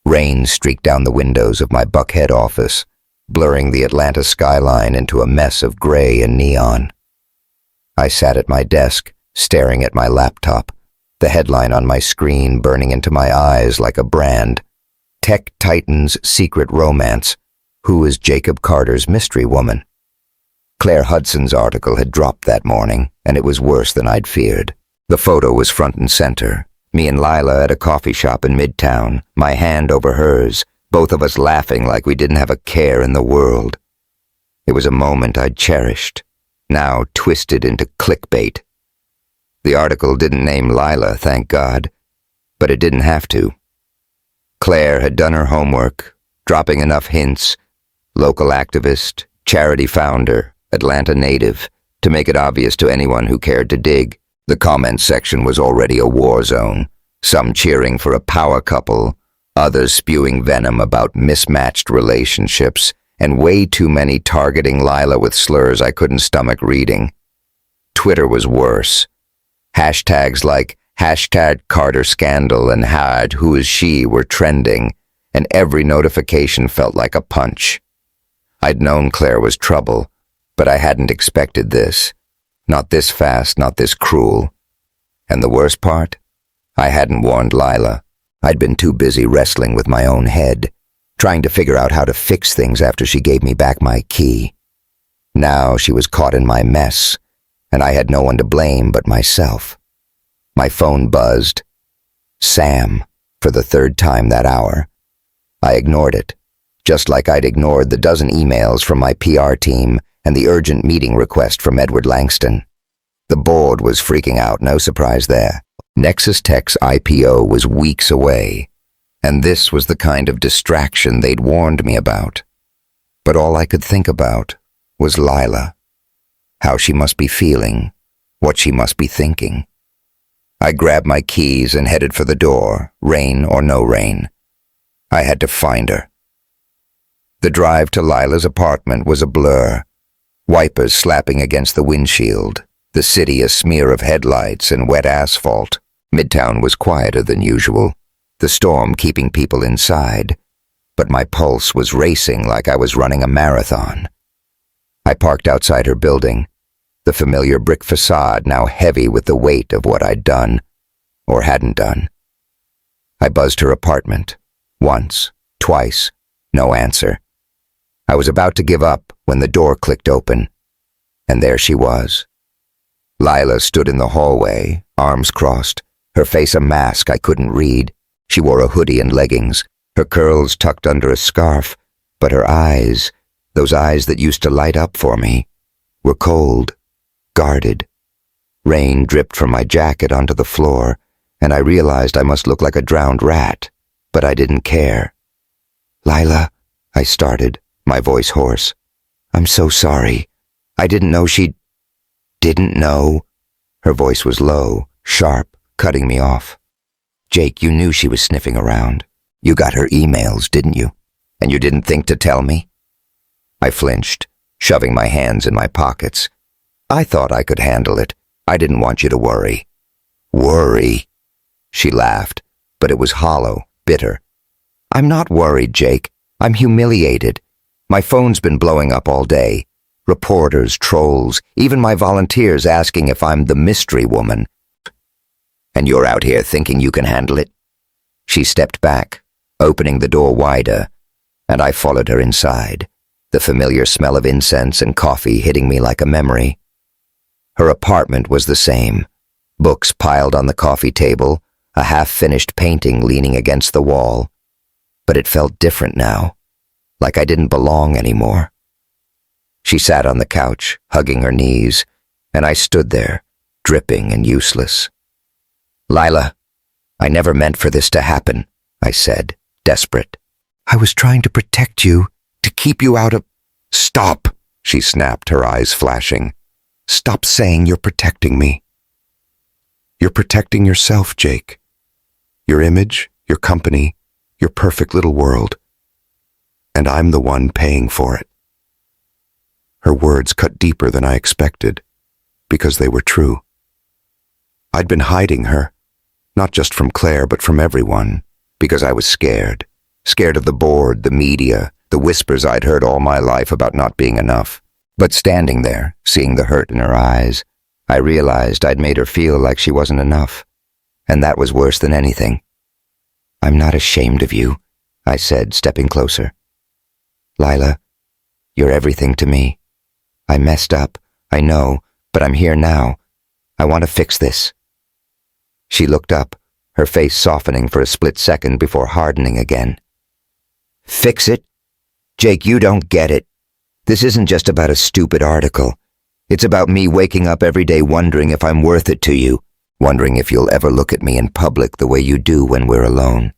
Rain streaked down the windows of my Buckhead office, blurring the Atlanta skyline into a mess of gray and neon. I sat at my desk, staring at my laptop, the headline on my screen burning into my eyes like a brand. Tech Titan's Secret Romance. Who is Jacob Carter's mystery woman? Claire Hudson's article had dropped that morning, and it was worse than I'd feared. The photo was front and center, me and Lila at a coffee shop in Midtown, my hand over hers, both of us laughing like we didn't have a care in the world. It was a moment I'd cherished, now twisted into clickbait. The article didn't name Lila, thank God, but it didn't have to. Claire had done her homework, dropping enough hints, local activist, charity founder, Atlanta native, to make it obvious to anyone who cared to dig. The comments section was already a war zone, some cheering for a power couple, others spewing venom about mismatched relationships, and way too many targeting Lila with slurs I couldn't stomach reading. Twitter was worse. Hashtags like #CarterScandal and #WhoIsShe were trending, and every notification felt like a punch. I'd known Claire was trouble, but I hadn't expected this. Not this fast, not this cruel. And the worst part? I hadn't warned Lila. I'd been too busy wrestling with my own head, trying to figure out how to fix things after she gave me back my key. Now she was caught in my mess, and I had no one to blame but myself. My phone buzzed. Sam, for the third time that hour. I ignored it, just like I'd ignored the dozen emails from my PR team and the urgent meeting request from Edward Langston. The board was freaking out, no surprise there. Nexus Tech's IPO was weeks away, and this was the kind of distraction they'd warned me about. But all I could think about was Lila, how she must be feeling, what she must be thinking. I grabbed my keys and headed for the door, rain or no rain. I had to find her. The drive to Lila's apartment was a blur, wipers slapping against the windshield, the city a smear of headlights and wet asphalt. Midtown was quieter than usual, the storm keeping people inside, but my pulse was racing like I was running a marathon. I parked outside her building, the familiar brick facade now heavy with the weight of what I'd done, or hadn't done. I buzzed her apartment, once, twice, no answer. I was about to give up when the door clicked open, and there she was. Lila stood in the hallway, arms crossed, her face a mask I couldn't read. She wore a hoodie and leggings, her curls tucked under a scarf, but her eyes, those eyes that used to light up for me, were cold, guarded. Rain dripped from my jacket onto the floor, and I realized I must look like a drowned rat, but I didn't care. "Lila," I started, my voice hoarse. "I'm so sorry. I didn't know she..." "Didn't know?" Her voice was low, sharp, cutting me off. "Jake, you knew she was sniffing around. You got her emails, didn't you? And you didn't think to tell me?" I flinched, shoving my hands in my pockets. "I thought I could handle it. I didn't want you to worry." "Worry?" She laughed, but it was hollow, bitter. "I'm not worried, Jake. I'm humiliated. My phone's been blowing up all day. Reporters, trolls, even my volunteers asking if I'm the mystery woman. And you're out here thinking you can handle it?" She stepped back, opening the door wider, and I followed her inside, the familiar smell of incense and coffee hitting me like a memory. Her apartment was the same, books piled on the coffee table, a half-finished painting leaning against the wall. But it felt different now, like I didn't belong anymore. She sat on the couch, hugging her knees, and I stood there, dripping and useless. "Lila, I never meant for this to happen," I said, desperate. "I was trying to protect you, to keep you out of..." "Stop," she snapped, her eyes flashing. "Stop saying you're protecting me. You're protecting yourself, Jake. Your image, your company, your perfect little world. And I'm the one paying for it." Her words cut deeper than I expected, because they were true. I'd been hiding her, not just from Claire, but from everyone, because I was scared. Scared of the board, the media, the whispers I'd heard all my life about not being enough. But standing there, seeing the hurt in her eyes, I realized I'd made her feel like she wasn't enough. And that was worse than anything. "I'm not ashamed of you," I said, stepping closer. "Lila, you're everything to me. I messed up, I know, but I'm here now. I want to fix this." She looked up, her face softening for a split second before hardening again. "Fix it? Jake, you don't get it. This isn't just about a stupid article. It's about me waking up every day wondering if I'm worth it to you, wondering if you'll ever look at me in public the way you do when we're alone."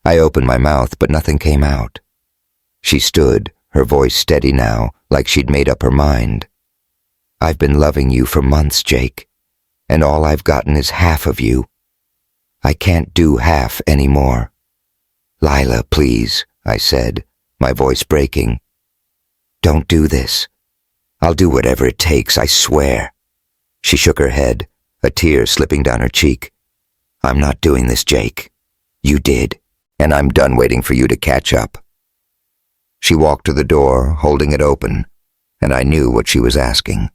I opened my mouth, but nothing came out. She stood, her voice steady now, like she'd made up her mind. "I've been loving you for months, Jake, and all I've gotten is half of you. I can't do half anymore." "Lila, please," I said, my voice breaking. "Don't do this. I'll do whatever it takes, I swear." She shook her head, a tear slipping down her cheek. "I'm not doing this, Jake. You did, and I'm done waiting for you to catch up." She walked to the door, holding it open, and I knew what she was asking.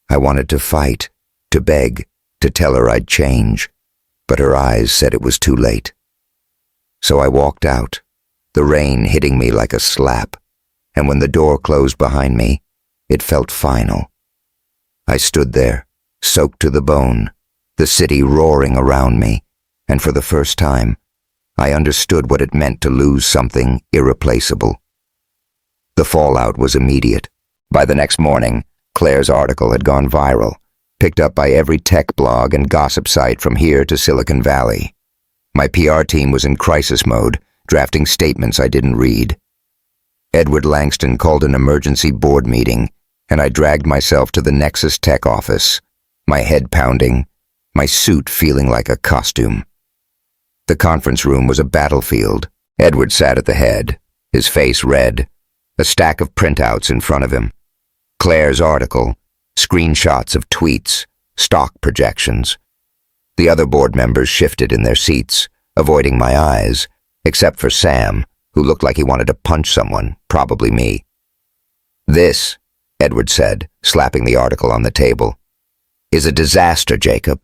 I wanted to fight, to beg, to tell her I'd change, but her eyes said it was too late. So I walked out, the rain hitting me like a slap, and when the door closed behind me, it felt final. I stood there, soaked to the bone, the city roaring around me, and for the first time, I understood what it meant to lose something irreplaceable. The fallout was immediate. By the next morning, Claire's article had gone viral. picked up by every tech blog and gossip site from here to Silicon Valley. My PR team was in crisis mode, drafting statements I didn't read. Edward Langston called an emergency board meeting, and I dragged myself to the Nexus Tech office, my head pounding, my suit feeling like a costume. The conference room was a battlefield. Edward sat at the head, his face red, a stack of printouts in front of him. Claire's article, screenshots of tweets, stock projections. The other board members shifted in their seats, avoiding my eyes, except for Sam, who looked like he wanted to punch someone, probably me. "This," Edward said, slapping the article on the table, "is a disaster, Jacob.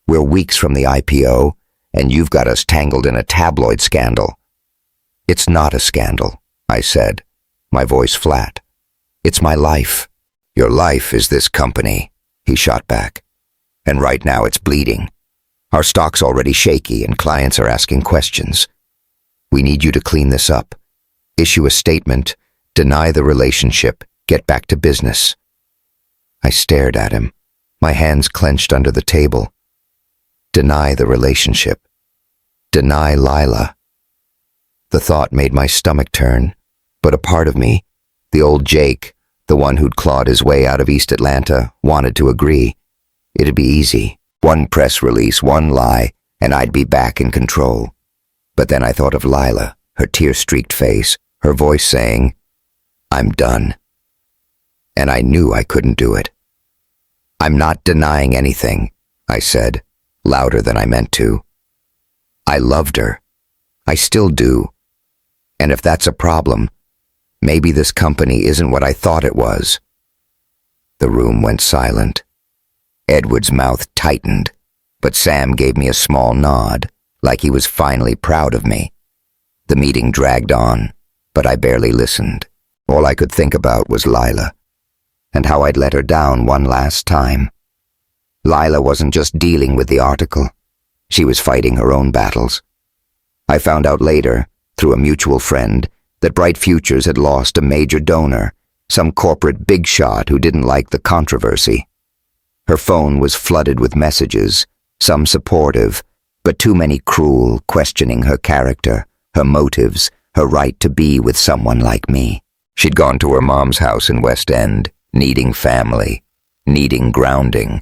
We're weeks from the IPO, and you've got us tangled in a tabloid scandal." "It's not a scandal," I said, my voice flat. "It's my life." "Your life is this company," he shot back. "And right now it's bleeding. Our stock's already shaky and clients are asking questions. We need you to clean this up. Issue a statement, deny the relationship, get back to business." I stared at him, my hands clenched under the table. Deny the relationship. Deny Lila. The thought made my stomach turn, but a part of me, the old Jake, the one who'd clawed his way out of East Atlanta, wanted to agree. It'd be easy. One press release, one lie, and I'd be back in control. But then I thought of Lila, her tear-streaked face, her voice saying, "I'm done." And I knew I couldn't do it. "I'm not denying anything," I said, louder than I meant to. "I loved her. I still do. And if that's a problem, maybe this company isn't what I thought it was." The room went silent. Edward's mouth tightened, but Sam gave me a small nod, like he was finally proud of me. The meeting dragged on, but I barely listened. All I could think about was Lila, and how I'd let her down one last time. Lila wasn't just dealing with the article. She was fighting her own battles. I found out later, through a mutual friend, that Bright Futures had lost a major donor, some corporate big shot who didn't like the controversy. Her phone was flooded with messages, some supportive, but too many cruel, questioning her character, her motives, her right to be with someone like me. She'd gone to her mom's house in West End, needing family, needing grounding.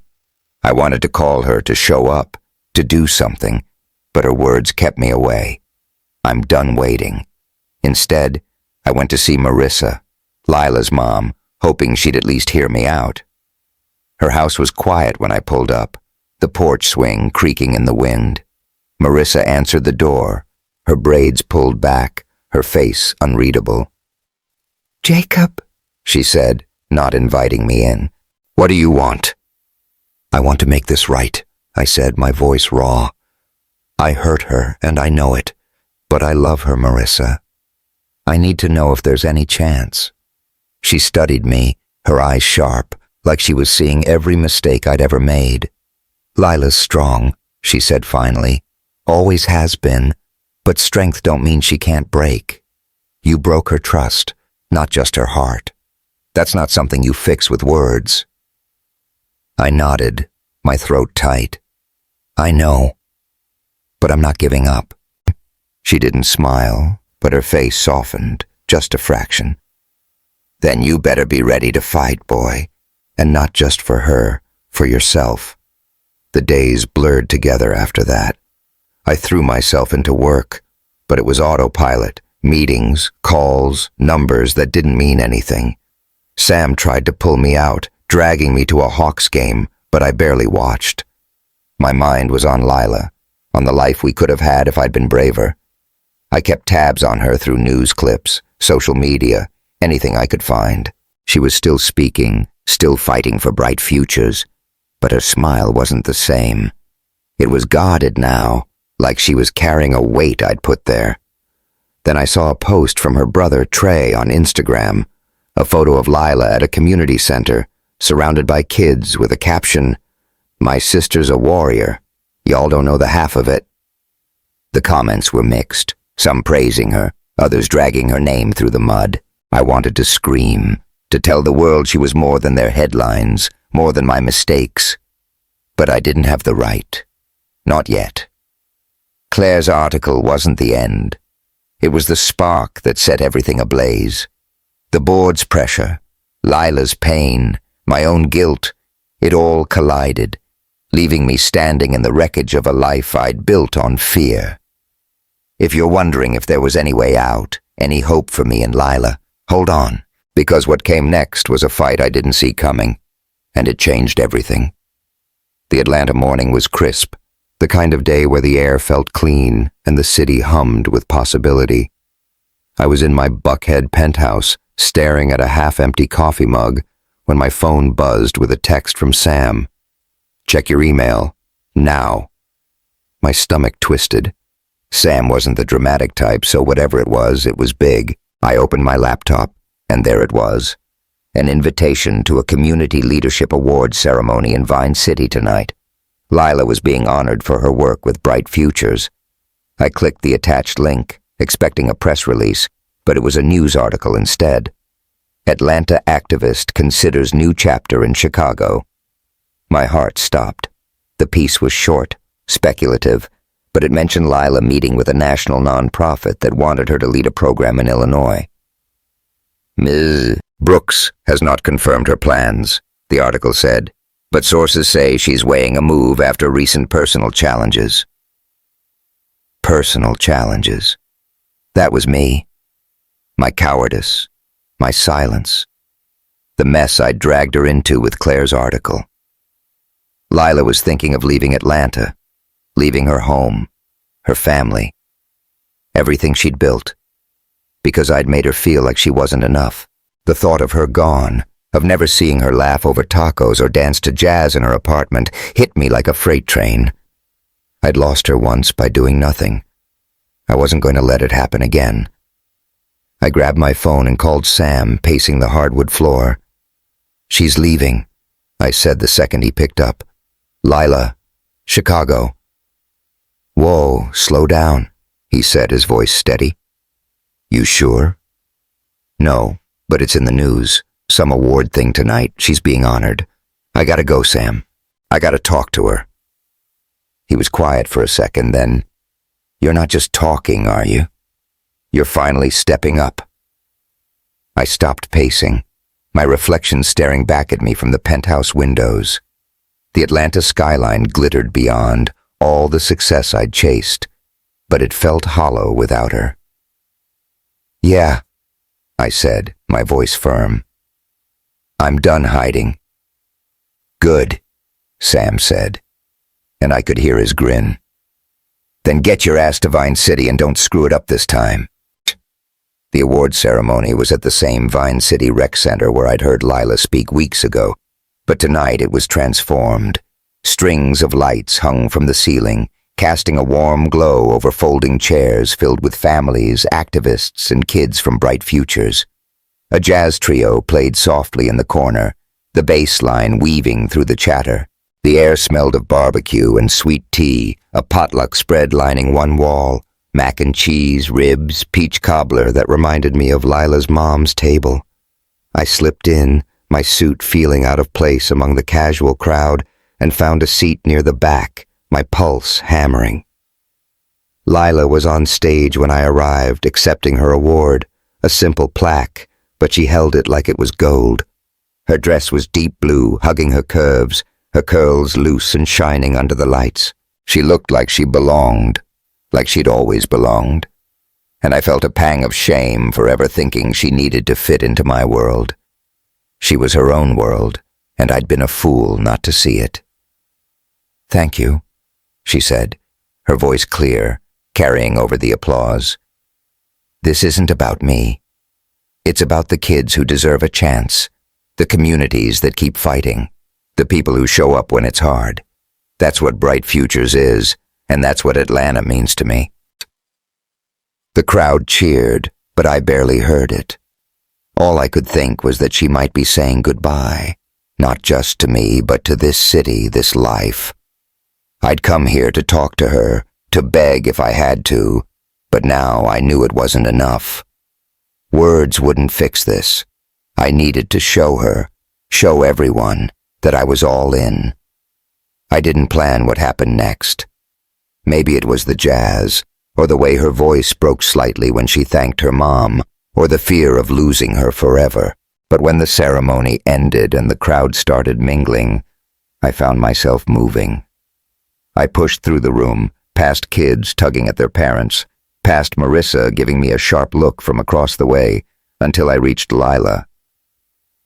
I wanted to call her to show up, to do something, but her words kept me away. I'm done waiting. Instead, I went to see Marissa, Lila's mom, hoping she'd at least hear me out. Her house was quiet when I pulled up, the porch swing creaking in the wind. Marissa answered the door, her braids pulled back, her face unreadable. "Jacob," she said, not inviting me in. "What do you want?" "I want to make this right," I said, my voice raw. "I hurt her, and I know it, but I love her, Marissa. I need to know if there's any chance." She studied me, her eyes sharp, like she was seeing every mistake I'd ever made. "Lila's strong," she said finally. "Always has been, but strength don't mean she can't break. You broke her trust, not just her heart. That's not something you fix with words." I nodded, my throat tight. "I know, but I'm not giving up." She didn't smile, but her face softened, just a fraction. "Then you better be ready to fight, boy, and not just for her, for yourself." The days blurred together after that. I threw myself into work, but it was autopilot, meetings, calls, numbers that didn't mean anything. Sam tried to pull me out, dragging me to a Hawks game, but I barely watched. My mind was on Lila, on the life we could have had if I'd been braver. I kept tabs on her through news clips, social media, anything I could find. She was still speaking, still fighting for bright futures, but her smile wasn't the same. It was guarded now, like she was carrying a weight I'd put there. Then I saw a post from her brother Trey on Instagram, a photo of Lila at a community center, surrounded by kids with a caption, "My sister's a warrior. Y'all don't know the half of it." The comments were mixed, some praising her, others dragging her name through the mud. I wanted to scream, to tell the world she was more than their headlines, more than my mistakes. But I didn't have the right. Not yet. Claire's article wasn't the end. It was the spark that set everything ablaze. The board's pressure, Lila's pain, my own guilt, it all collided, leaving me standing in the wreckage of a life I'd built on fear. If you're wondering if there was any way out, any hope for me and Lila, hold on, because what came next was a fight I didn't see coming, and it changed everything. The Atlanta morning was crisp, the kind of day where the air felt clean and the city hummed with possibility. I was in my Buckhead penthouse, staring at a half-empty coffee mug, when my phone buzzed with a text from Sam. "Check your email. Now." My stomach twisted. Sam wasn't the dramatic type, so whatever it was big. I opened my laptop, and there it was. An invitation to a community leadership awards ceremony in Vine City tonight. Lila was being honored for her work with Bright Futures. I clicked the attached link, expecting a press release, but it was a news article instead. Atlanta activist considers new chapter in Chicago. My heart stopped. The piece was short, speculative, but it mentioned Lila meeting with a national nonprofit that wanted her to lead a program in Illinois. "Ms. Brooks has not confirmed her plans," the article said, but sources say she's weighing a move after recent personal challenges. Personal challenges. That was me. My cowardice. My silence. The mess I'd dragged her into with Claire's article. Lila was thinking of leaving Atlanta, leaving her home, her family, everything she'd built, because I'd made her feel like she wasn't enough. The thought of her gone, of never seeing her laugh over tacos or dance to jazz in her apartment, hit me like a freight train. I'd lost her once by doing nothing. I wasn't going to let it happen again. I grabbed my phone and called Sam, pacing the hardwood floor. "She's leaving," I said the second he picked up. "Lila, Chicago." "Whoa, slow down," he said, his voice steady. "You sure?" "No, but it's in the news. Some award thing tonight. She's being honored. I gotta go, Sam. I gotta talk to her." He was quiet for a second, then, "You're not just talking, are you? You're finally stepping up." I stopped pacing, my reflection staring back at me from the penthouse windows. The Atlanta skyline glittered beyond, all the success I'd chased, but it felt hollow without her. "Yeah," I said, my voice firm. "I'm done hiding." "Good," Sam said, and I could hear his grin. "Then get your ass to Vine City and don't screw it up this time." The award ceremony was at the same Vine City Rec Center where I'd heard Lila speak weeks ago, but tonight it was transformed. Strings of lights hung from the ceiling, casting a warm glow over folding chairs filled with families, activists, and kids from Bright Futures. A jazz trio played softly in the corner, the bass line weaving through the chatter. The air smelled of barbecue and sweet tea, a potluck spread lining one wall, mac and cheese, ribs, peach cobbler that reminded me of Lila's mom's table. I slipped in, my suit feeling out of place among the casual crowd, and found a seat near the back, my pulse hammering. Lila was on stage when I arrived, accepting her award, a simple plaque, but she held it like it was gold. Her dress was deep blue, hugging her curves, her curls loose and shining under the lights. She looked like she belonged, like she'd always belonged, and I felt a pang of shame for ever thinking she needed to fit into my world. She was her own world, and I'd been a fool not to see it. "Thank you," she said, her voice clear, carrying over the applause. "This isn't about me. It's about the kids who deserve a chance, the communities that keep fighting, the people who show up when it's hard. That's what Bright Futures is, and that's what Atlanta means to me." The crowd cheered, but I barely heard it. All I could think was that she might be saying goodbye, not just to me, but to this city, this life. I'd come here to talk to her, to beg if I had to, but now I knew it wasn't enough. Words wouldn't fix this. I needed to show her, show everyone, that I was all in. I didn't plan what happened next. Maybe it was the jazz, or the way her voice broke slightly when she thanked her mom, or the fear of losing her forever. But when the ceremony ended and the crowd started mingling, I found myself moving. I pushed through the room, past kids tugging at their parents, past Marissa giving me a sharp look from across the way, until I reached Lila.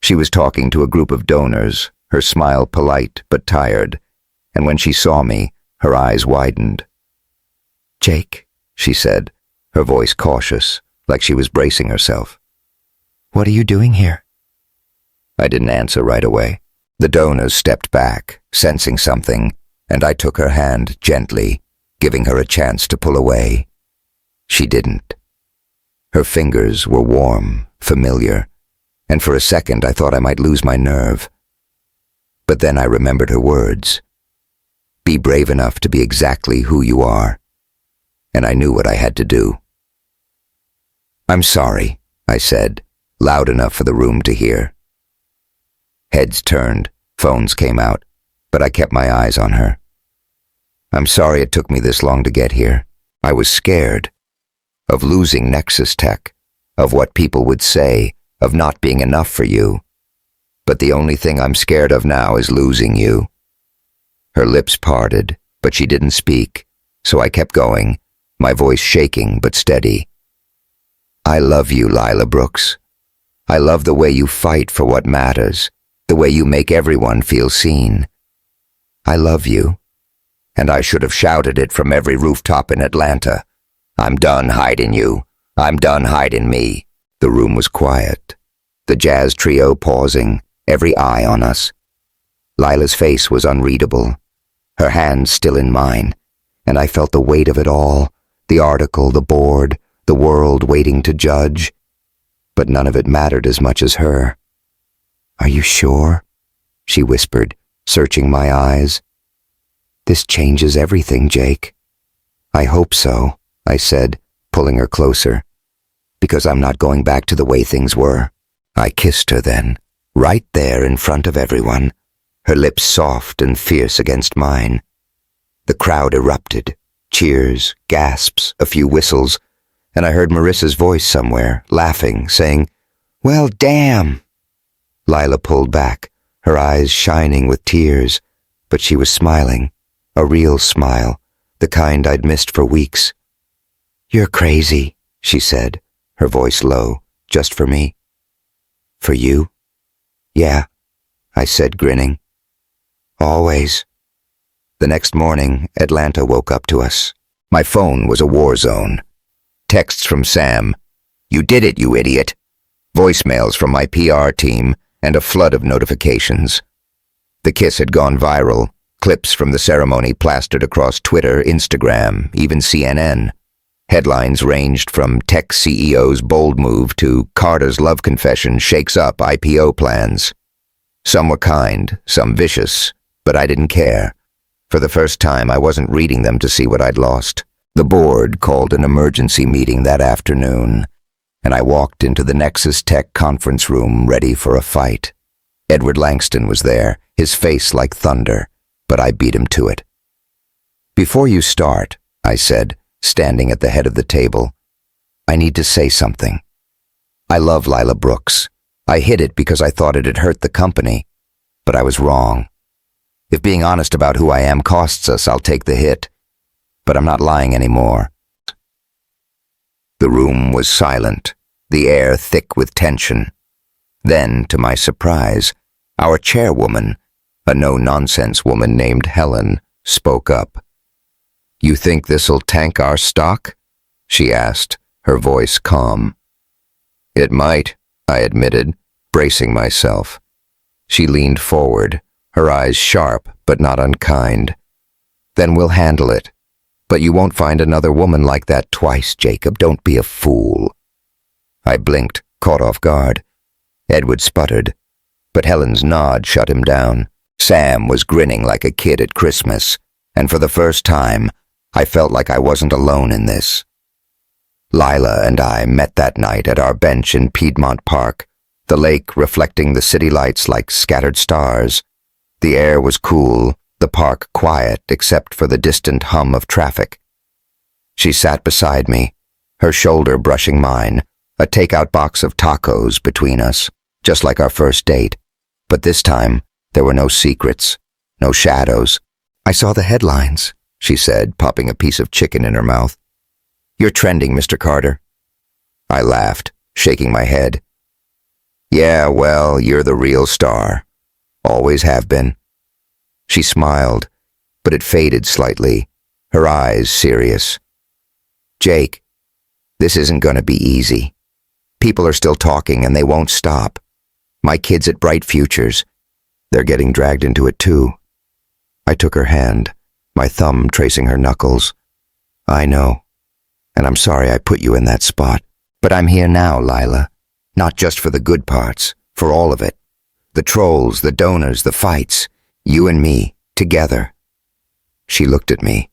She was talking to a group of donors, her smile polite but tired, and when she saw me, her eyes widened. "Jake," she said, her voice cautious, like she was bracing herself. "What are you doing here?" I didn't answer right away. The donors stepped back, sensing something, and I took her hand gently, giving her a chance to pull away. She didn't. Her fingers were warm, familiar, and for a second I thought I might lose my nerve. But then I remembered her words. Be brave enough to be exactly who you are. And I knew what I had to do. "I'm sorry," I said, loud enough for the room to hear. Heads turned, phones came out, but I kept my eyes on her. "I'm sorry it took me this long to get here. I was scared. Of losing Nexus Tech, of what people would say, of not being enough for you. But the only thing I'm scared of now is losing you." Her lips parted, but she didn't speak, so I kept going, my voice shaking but steady. "I love you, Lila Brooks. I love the way you fight for what matters, the way you make everyone feel seen. I love you, and I should have shouted it from every rooftop in Atlanta. I'm done hiding you. I'm done hiding me." The room was quiet, the jazz trio pausing, every eye on us. Lila's face was unreadable, her hands still in mine, and I felt the weight of it all, the article, the board, the world waiting to judge. But none of it mattered as much as her. "Are you sure?" she whispered, searching my eyes. "This changes everything, Jake." "I hope so," I said, pulling her closer, "because I'm not going back to the way things were." I kissed her then, right there in front of everyone, her lips soft and fierce against mine. The crowd erupted, cheers, gasps, a few whistles, and I heard Marissa's voice somewhere, laughing, saying, "Well, damn!" Lila pulled back, her eyes shining with tears, but she was smiling, a real smile, the kind I'd missed for weeks. "You're crazy," she said, her voice low, "just for me." "For you?" "Yeah," I said, grinning. "Always." The next morning, Atlanta woke up to us. My phone was a war zone. Texts from Sam, "You did it, you idiot." Voicemails from my PR team, and a flood of notifications. The kiss had gone viral, clips from the ceremony plastered across Twitter, Instagram, even CNN. Headlines ranged from tech CEO's bold move to Carter's love confession shakes up IPO plans. Some were kind, some vicious, but I didn't care. For the first time, I wasn't reading them to see what I'd lost. The board called an emergency meeting that afternoon, and I walked into the Nexus Tech conference room ready for a fight. Edward Langston was there, his face like thunder, but I beat him to it. "Before you start," I said, standing at the head of the table, "I need to say something. I love Lila Brooks. I hid it because I thought it'd hurt the company, but I was wrong. If being honest about who I am costs us, I'll take the hit. But I'm not lying anymore." The room was silent, the air thick with tension. Then, to my surprise, our chairwoman, a no-nonsense woman named Helen, spoke up. "You think this'll tank our stock?" she asked, her voice calm. "It might," I admitted, bracing myself. She leaned forward, her eyes sharp but not unkind. "Then we'll handle it. But you won't find another woman like that twice, Jacob. Don't be a fool." I blinked, caught off guard. Edward sputtered, but Helen's nod shut him down. Sam was grinning like a kid at Christmas, and for the first time, I felt like I wasn't alone in this. Lila and I met that night at our bench in Piedmont Park, the lake reflecting the city lights like scattered stars. The air was cool, the park quiet except for the distant hum of traffic. She sat beside me, her shoulder brushing mine, a takeout box of tacos between us, just like our first date. But this time, there were no secrets, no shadows. "I saw the headlines," she said, popping a piece of chicken in her mouth. "You're trending, Mr. Carter." I laughed, shaking my head. "Yeah, well, you're the real star. Always have been." She smiled, but it faded slightly, her eyes serious. "Jake, this isn't going to be easy. People are still talking and they won't stop. My kids at Bright Futures, they're getting dragged into it too." I took her hand, my thumb tracing her knuckles. "I know, and I'm sorry I put you in that spot. But I'm here now, Lila. Not just for the good parts, for all of it. The trolls, the donors, the fights. You and me, together." She looked at me,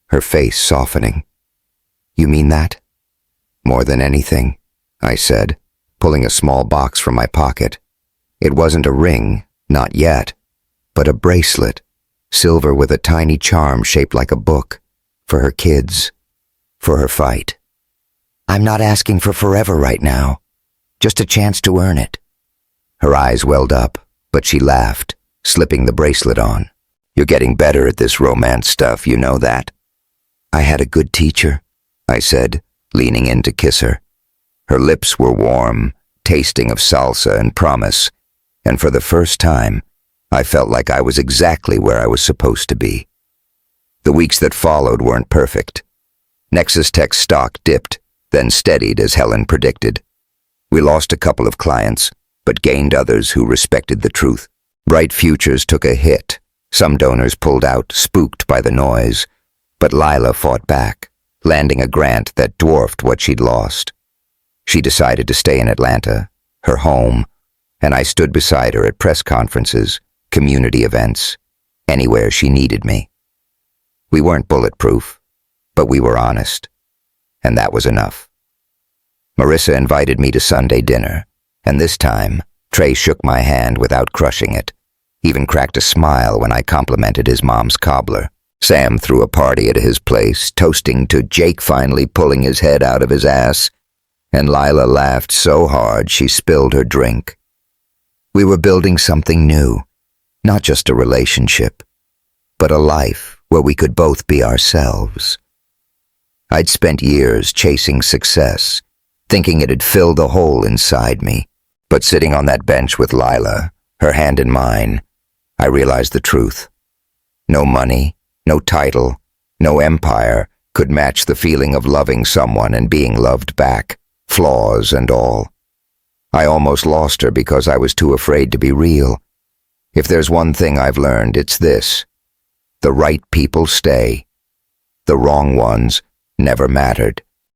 her face softening. "You mean that?" "More than anything," I said, pulling a small box from my pocket. It wasn't a ring, not yet, but a bracelet, silver with a tiny charm shaped like a book, for her kids, for her fight. "I'm not asking for forever right now, just a chance to earn it." Her eyes welled up, but she laughed, slipping the bracelet on. "You're getting better at this romance stuff, you know that." "I had a good teacher," I said, leaning in to kiss her. Her lips were warm, tasting of salsa and promise, and for the first time, I felt like I was exactly where I was supposed to be. The weeks that followed weren't perfect. Nexus Tech's stock dipped, then steadied as Helen predicted. We lost a couple of clients, but gained others who respected the truth. Bright Futures took a hit. Some donors pulled out, spooked by the noise, but Lila fought back, landing a grant that dwarfed what she'd lost. She decided to stay in Atlanta, her home, and I stood beside her at press conferences, community events, anywhere she needed me. We weren't bulletproof, but we were honest, and that was enough. Marissa invited me to Sunday dinner, and this time, Trey shook my hand without crushing it, even cracked a smile when I complimented his mom's cobbler. Sam threw a party at his place, toasting to Jake finally pulling his head out of his ass, and Lila laughed so hard she spilled her drink. We were building something new, not just a relationship, but a life where we could both be ourselves. I'd spent years chasing success, thinking it'd fill the hole inside me, but sitting on that bench with Lila, her hand in mine, I realized the truth. No money, no title, no empire could match the feeling of loving someone and being loved back, flaws and all. I almost lost her because I was too afraid to be real. If there's one thing I've learned, it's this: the right people stay. The wrong ones never mattered.